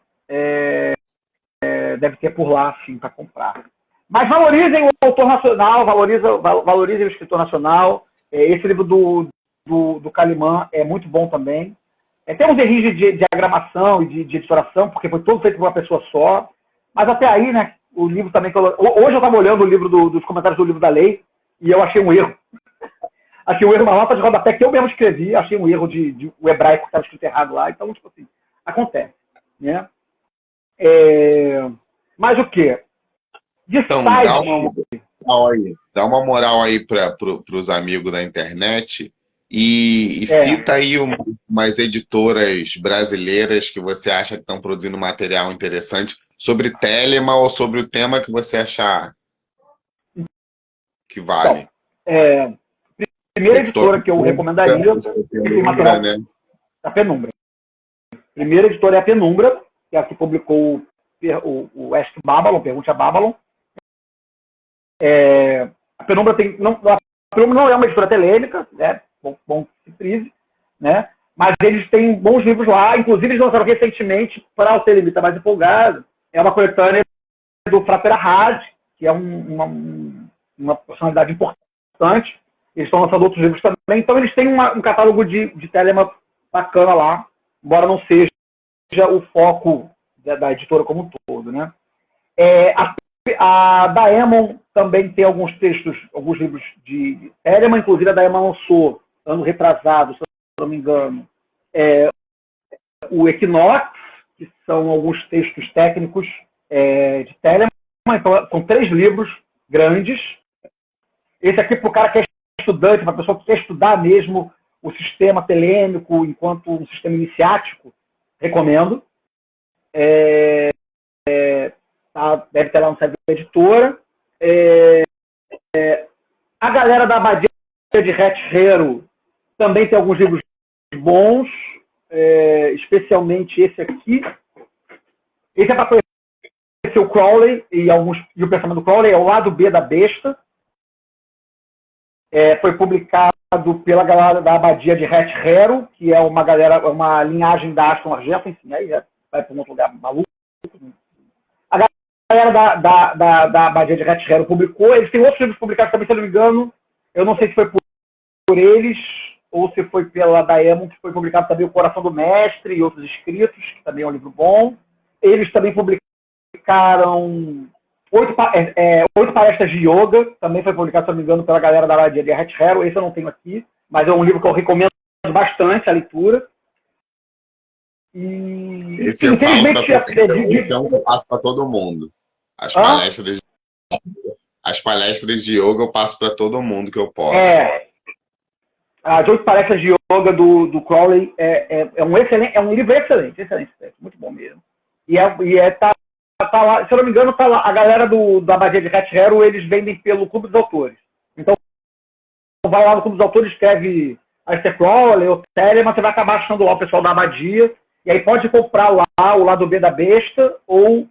Deve ter por lá, sim, para comprar. Mas valorizem o autor nacional, valorizem o escritor nacional. Esse livro do Calimã é muito bom também. Tem uns erros de diagramação e de editoração, porque foi todo feito por uma pessoa só. Mas até aí, né, o livro também... Hoje eu estava olhando o livro dos comentários do livro da lei e eu achei um erro. Achei um erro na nota de rodapé que eu mesmo escrevi, achei um erro de o hebraico que estava escrito errado lá. Então, tipo assim, acontece. Né? Mas o quê? Então, dá uma moral aí para os amigos da internet e cita aí umas editoras brasileiras que você acha que estão produzindo material interessante sobre Telemann ou sobre o tema que você achar que vale. Então, primeira editora que eu recomendaria é material da Penumbra. Primeira editora é a Penumbra, que é a que publicou o Ask Babylon, Pergunte a Babylon. A Penumbra não é uma editora telêmica, né? Bom se frise, né? Mas eles têm bons livros lá, inclusive eles lançaram recentemente, para o Telemita mais empolgado, é uma coletânea do Frater Hardy, que é uma personalidade importante. Eles estão lançando outros livros também, então eles têm um catálogo de Telemann bacana lá, embora não seja o foco da editora como um todo, né? A Daemon também tem alguns textos, alguns livros de Telemann, inclusive a Daemon lançou, ano retrasado, se não me engano, o Equinox, que são alguns textos técnicos de Telemann. Então, são 3 livros grandes. Esse aqui para o cara que é estudante, para a pessoa que quer estudar mesmo o sistema telêmico enquanto um sistema iniciático, recomendo. Deve ter lá no site da editora. A galera da Abadia de Rhett Hero também tem alguns livros bons, especialmente esse aqui. Esse é para conhecer o Crowley e o pensamento do Crowley, é o Lado B da Besta. Foi publicado pela galera da Abadia de Rhett Hero, que é uma linhagem da Aston Argento, enfim, aí vai para um outro lugar maluco. A galera da Abadia de Rhett Hero publicou, eles têm outros livros publicados também, se eu não me engano, eu não sei se foi por eles ou se foi pela Daemon, que foi publicado também O Coração do Mestre e Outros Escritos, que também é um livro bom. Eles também publicaram 8 palestras de yoga, também foi publicado, se não me engano, pela galera da Abadia de Rhett Hero. Esse eu não tenho aqui, mas é um livro que eu recomendo bastante a leitura. E esse eu falo para então eu passo para todo mundo. As palestras de yoga eu passo para todo mundo que eu posso. As 8 palestras de yoga do Crowley é um livro excelente, muito bom mesmo. Tá lá, se eu não me engano, tá lá, a galera da Abadia de Rhett Hero, eles vendem pelo Clube dos Autores. Então, vai lá no Clube dos Autores, escreve Aleister Crowley ou Telemann, você vai acabar achando lá o pessoal da Abadia, e aí pode comprar lá o Lado B da Besta ou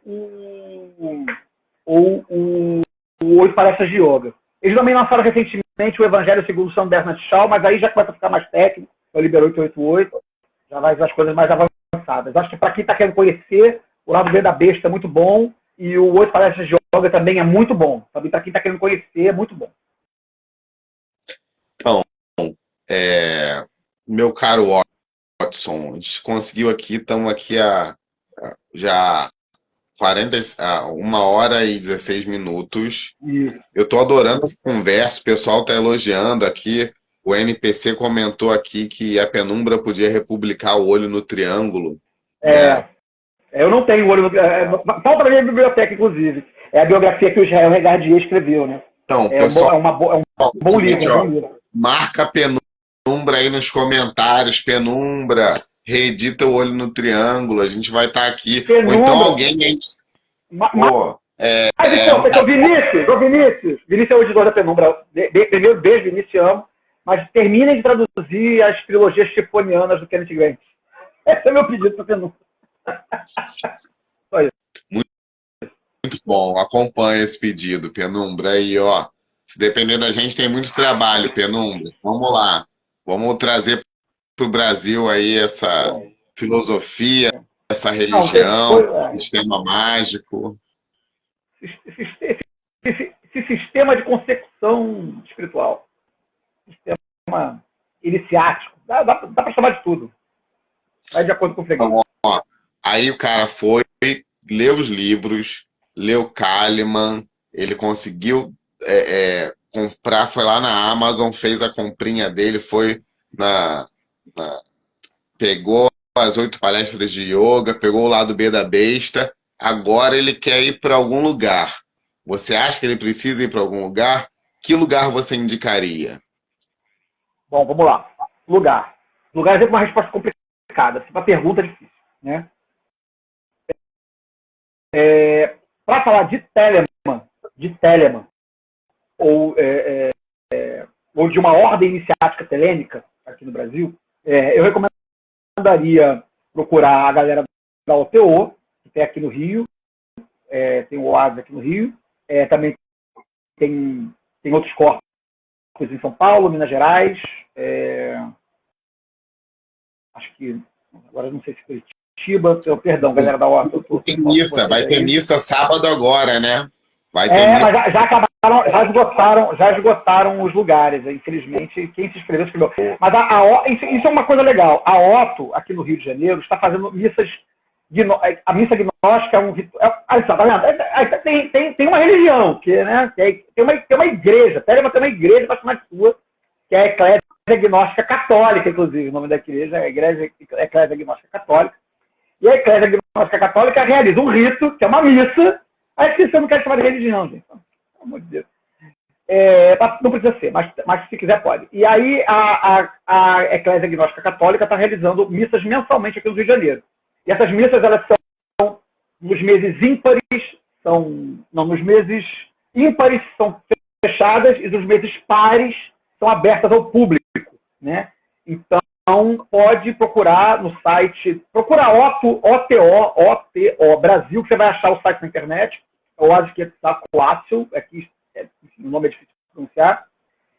o 8 palestras de yoga. Eles também lançaram recentemente o Evangelho segundo São Bernard Shaw, mas aí já começa a ficar mais técnico, o Liber 888, já vai as coisas mais avançadas. Acho que para quem está querendo conhecer, o Lado B da Besta é muito bom, e o 8 palestras de yoga também é muito bom. Também para quem está querendo conhecer, é muito bom. Então, meu caro Watson, a gente conseguiu aqui, estamos aqui já 1 hora e 16 minutos. Eu estou adorando essa conversa, o pessoal está elogiando aqui. O NPC comentou aqui que a Penumbra podia republicar o Olho no Triângulo. Eu não tenho o Olho no Triângulo. Falta para minha biblioteca, inclusive. É a biografia que o Israel Regardier escreveu, né? Então, pessoal, um bom livro. Marca a Penumbra aí nos comentários. Penumbra, reedita o Olho no Triângulo. A gente vai estar aqui. Penumbra. Ou então alguém aí. Vinícius é o editor da Penumbra. Primeiro, beijo, Vinícius, te amo. Mas terminem de traduzir as trilogias chifonianas do Kenneth Grant. Esse é meu pedido para Penumbra. Muito bom, acompanha esse pedido, Penumbra. Aí, ó, se depender da gente, tem muito trabalho, Penumbra. Vamos lá, vamos trazer para o Brasil aí essa filosofia, essa religião, esse sistema mágico. Esse sistema de consecução espiritual, sistema iniciático, dá para chamar de tudo. Vai de acordo com o freguês. Então, ó, aí o cara foi, leu os livros, leu Kahneman, ele conseguiu comprar, foi lá na Amazon, fez a comprinha dele, foi pegou as 8 palestras de yoga, pegou o Lado B da Besta, agora ele quer ir para algum lugar. Você acha que ele precisa ir para algum lugar? Que lugar você indicaria? Bom, vamos lá. Lugar é sempre uma resposta complicada, uma pergunta difícil, né? Para falar de Telemann, ou de uma ordem iniciática telêmica aqui no Brasil, eu recomendaria procurar a galera da OTO, que tem aqui no Rio, tem o Oasis aqui no Rio, também tem outros corpos em São Paulo, Minas Gerais, acho que, agora eu não sei se Curitiba, perdão, galera da OTO. Vai ter missa sábado agora, né? Mas já acabaram, já esgotaram os lugares, infelizmente, quem se inscreveu, escreveu. Mas isso é uma coisa legal. A OTO, aqui no Rio de Janeiro, está fazendo missas. A missa gnóstica é um ritual. Tá vendo? Tem uma religião, né, tem uma igreja, Telemann tem uma igreja bastante sua, que é a Eclésia Gnóstica Católica, inclusive. O nome da igreja é a Eclésia Gnóstica Católica. E a Eclésia Gnóstica Católica realiza um rito, que é uma missa. Aí que você não quer chamar de religião, gente. Pelo amor de Deus. Não precisa ser, mas se quiser pode. E aí a Eclésia Gnóstica Católica está realizando missas mensalmente aqui no Rio de Janeiro. E essas missas, elas são nos meses ímpares, nos meses ímpares são fechadas, e nos meses pares são abertas ao público, né? Então, pode procurar no site, procura OTO Brasil, que você vai achar o site na internet, o Adquietzalcoatl, aqui o nome é difícil de pronunciar,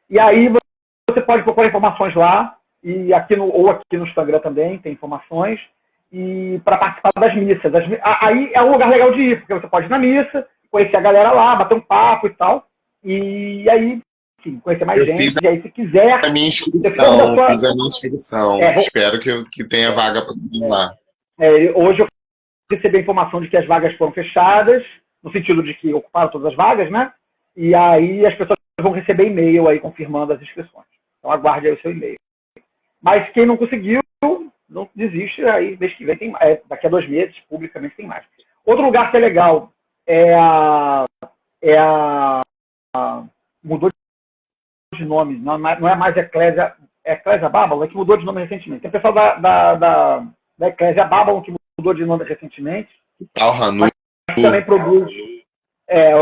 e aí você pode procurar informações lá, e ou aqui no Instagram também tem informações, e para participar das missas. Aí é um lugar legal de ir, porque você pode ir na missa, conhecer a galera lá, bater um papo e tal, e aí, enfim, conhecer mais gente, e aí se quiser... A minha inscrição, fiz a minha inscrição. Espero que tenha vaga para mim lá. Hoje eu recebi a informação de que as vagas foram fechadas, no sentido de que ocuparam todas as vagas, né? E aí as pessoas vão receber e-mail aí confirmando as inscrições. Então aguarde aí o seu e-mail. Mas quem não conseguiu, não desiste, aí mês que vem tem mais. Daqui a 2 meses, publicamente tem mais. Outro lugar que é legal mudou de nome, não é mais Eclésia Babylon, é que mudou de nome recentemente. Tem o pessoal da Eclésia Babylon que mudou de nome recentemente. Tal Hanu. Também produz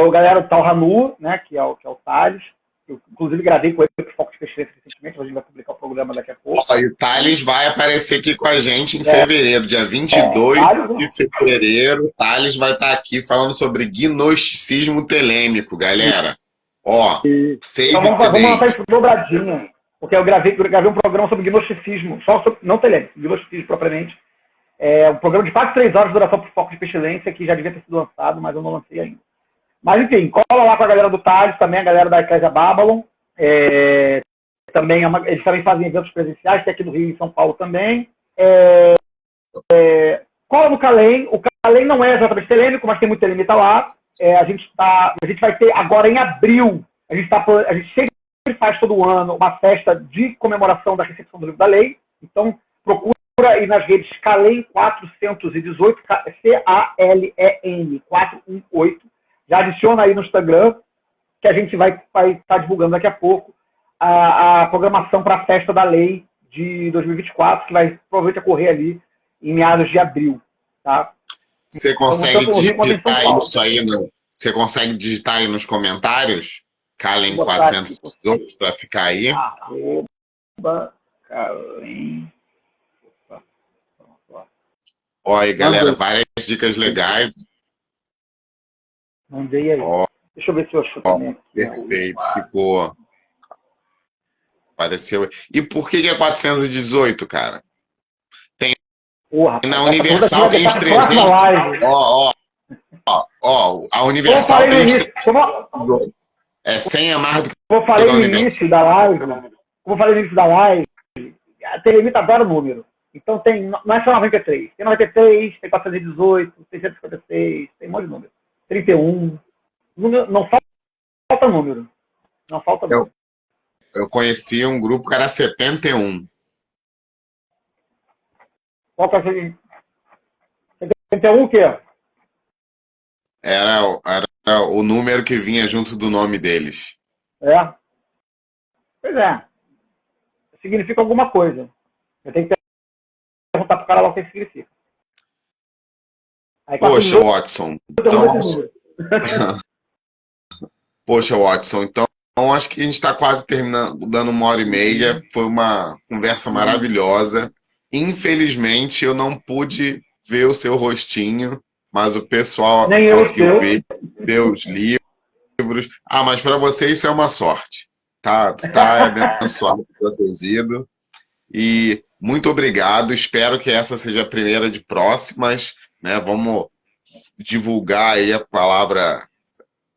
o galera do Tal Hanu, né, que é o Thales. Eu, inclusive, gravei com ele para o Foco de Pesquisa recentemente, a gente vai publicar o programa daqui a pouco. E o Thales vai aparecer aqui com a gente em fevereiro, dia 22 de fevereiro. O Thales vai estar aqui falando sobre gnosticismo telêmico, galera. Então vamos lançar isso dobradinha, porque eu gravei um programa sobre gnosticismo, não telêmico, gnosticismo propriamente. Um programa de quase 3 horas de duração para o Foco de Pestilência, que já devia ter sido lançado, mas eu não lancei ainda. Mas, enfim, cola lá com a galera do Thales, também a galera da Eclésia Babylon. Também eles também fazem eventos presenciais, tem aqui no Rio e em São Paulo também. Cola no Calem. O Calem não é exatamente telêmico, mas tem muito telemita lá. A gente vai ter agora em abril, a gente sempre faz todo ano uma festa de comemoração da recepção do livro da lei. Então, procura aí nas redes Calem 418, CALEN 418. Já adiciona aí no Instagram, que a gente vai estar divulgando daqui a pouco a programação para a festa da lei de 2024, que vai provavelmente ocorrer ali em meados de abril. Tá? Você consegue digitar isso aí Você consegue digitar aí nos comentários? Calem 418 para ficar aí. Calem. Olha aí, galera, várias dicas legais. Mandei aí. Deixa eu ver se eu acho também. Perfeito, ficou. Apareceu. E por que é 418, cara? Tem. Na Universal tem os 300. A Universal tem os 318. É mais do que. Como eu falei no início da live, a Telemita adora o número. Então não é só 93. Tem 93, tem 418, 656, tem um monte de número. 31. Não falta número. Não falta número. Eu conheci um grupo que era 71. Qual que é 71 o quê? Era o número que vinha junto do nome deles. Pois é. Significa alguma coisa. Eu tenho que perguntar pro cara lá o que significa. Poxa, Watson. Poxa, Watson, então acho que a gente está quase terminando, dando 1h30. Foi uma conversa maravilhosa. Infelizmente, eu não pude ver o seu rostinho, mas o pessoal conseguiu ver os livros. Mas para você isso é uma sorte. Tá abençoado, protegido. E muito obrigado. Espero que essa seja a primeira de próximas, né? Vamos divulgar aí a palavra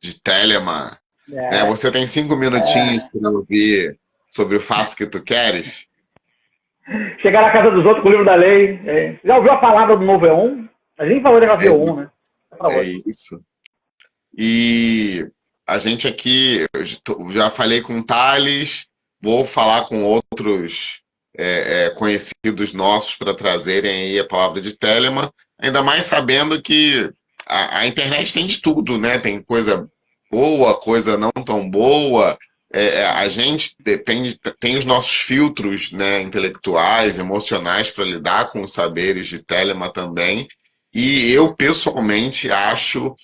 de Telema. Você tem 5 minutinhos para ouvir sobre o Faço o que tu queres? Chegar na casa dos outros com o livro da lei. Já ouviu a palavra do novo Eon? A gente falou negócio de Eon, né? Isso. E a gente aqui, eu já falei com o Thales, vou falar com outros conhecidos nossos para trazerem aí a palavra de Telema, ainda mais sabendo que a internet tem de tudo, né? Tem coisa boa, coisa não tão boa. A gente tem os nossos filtros, né, intelectuais, emocionais para lidar com os saberes de Telema também. E eu, pessoalmente, acho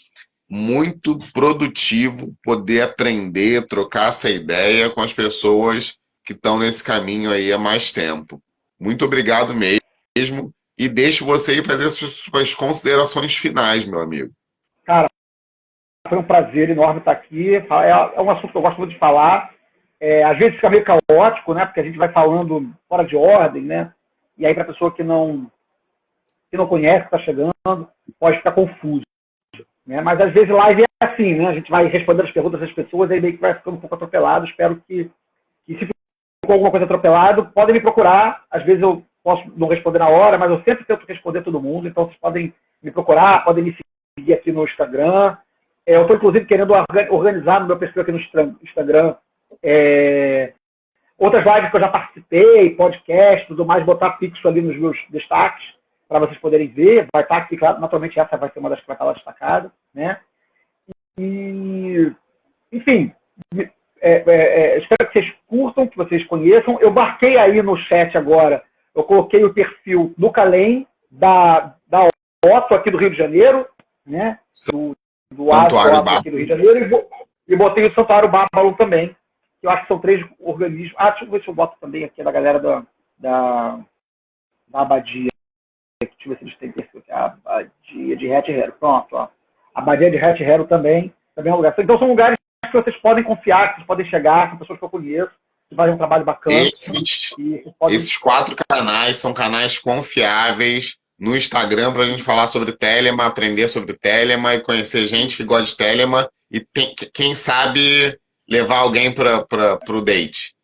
muito produtivo poder aprender, trocar essa ideia com as pessoas que estão nesse caminho aí há mais tempo. Muito obrigado mesmo. E deixo você fazer as suas considerações finais, meu amigo. Cara, foi um prazer enorme estar aqui. É um assunto que eu gosto muito de falar. Às vezes fica meio caótico, né? Porque a gente vai falando fora de ordem, né? E aí, para a pessoa que não conhece, que está chegando, pode ficar confuso. Né? Mas às vezes live é assim, né? A gente vai respondendo as perguntas das pessoas, aí meio que vai ficando um pouco atropelado. Espero que se ficou alguma coisa atropelado, podem me procurar. Às vezes eu posso não responder na hora, mas eu sempre tento responder todo mundo. Então vocês podem me procurar, podem me seguir aqui no Instagram. Eu estou, inclusive, querendo organizar no meu perfil aqui no Instagram outras lives que eu já participei, podcast, tudo mais, botar fixo ali nos meus destaques, para vocês poderem ver. Vai estar aqui, claro, naturalmente essa vai ser uma das que vai estar lá destacada, né? E, enfim, espero que vocês curtam, que vocês conheçam. Eu marquei aí no chat agora, eu coloquei o perfil do Calem, da Otto aqui do Rio de Janeiro, né? Do Santuário Otto aqui do Rio de Janeiro, e botei o Santuário Bárbaro também. Eu acho que são 3 organismos. Deixa eu ver se eu boto também aqui da galera da Abadia. Deixa eu ver se eles têm perfil aqui. A Abadia de Het Hero. Pronto, ó. A Abadia de Het Hero também é um lugar. Então são lugares que vocês podem confiar, que vocês podem chegar, são pessoas que eu conheço, que fazem um trabalho bacana. Esses 4 canais são canais confiáveis no Instagram para a gente falar sobre Telema, aprender sobre Telema e conhecer gente que gosta de Telema e quem sabe levar alguém para o date.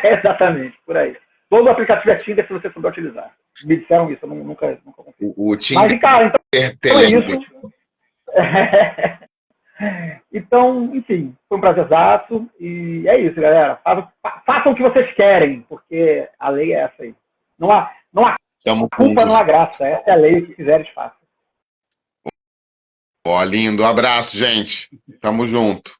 Exatamente, por aí. Todo aplicativo é Tinder se você souber utilizar. Me disseram isso, eu nunca confio. O Tinder. Mas, cara, então é isso. Então, enfim, foi um prazerzaço. E é isso, galera. Façam o que vocês querem, porque a lei é essa aí. Não há culpa, não há graça. Essa é a lei, o que quiseres, façam. Ó, lindo. Abraço, gente. Tamo junto.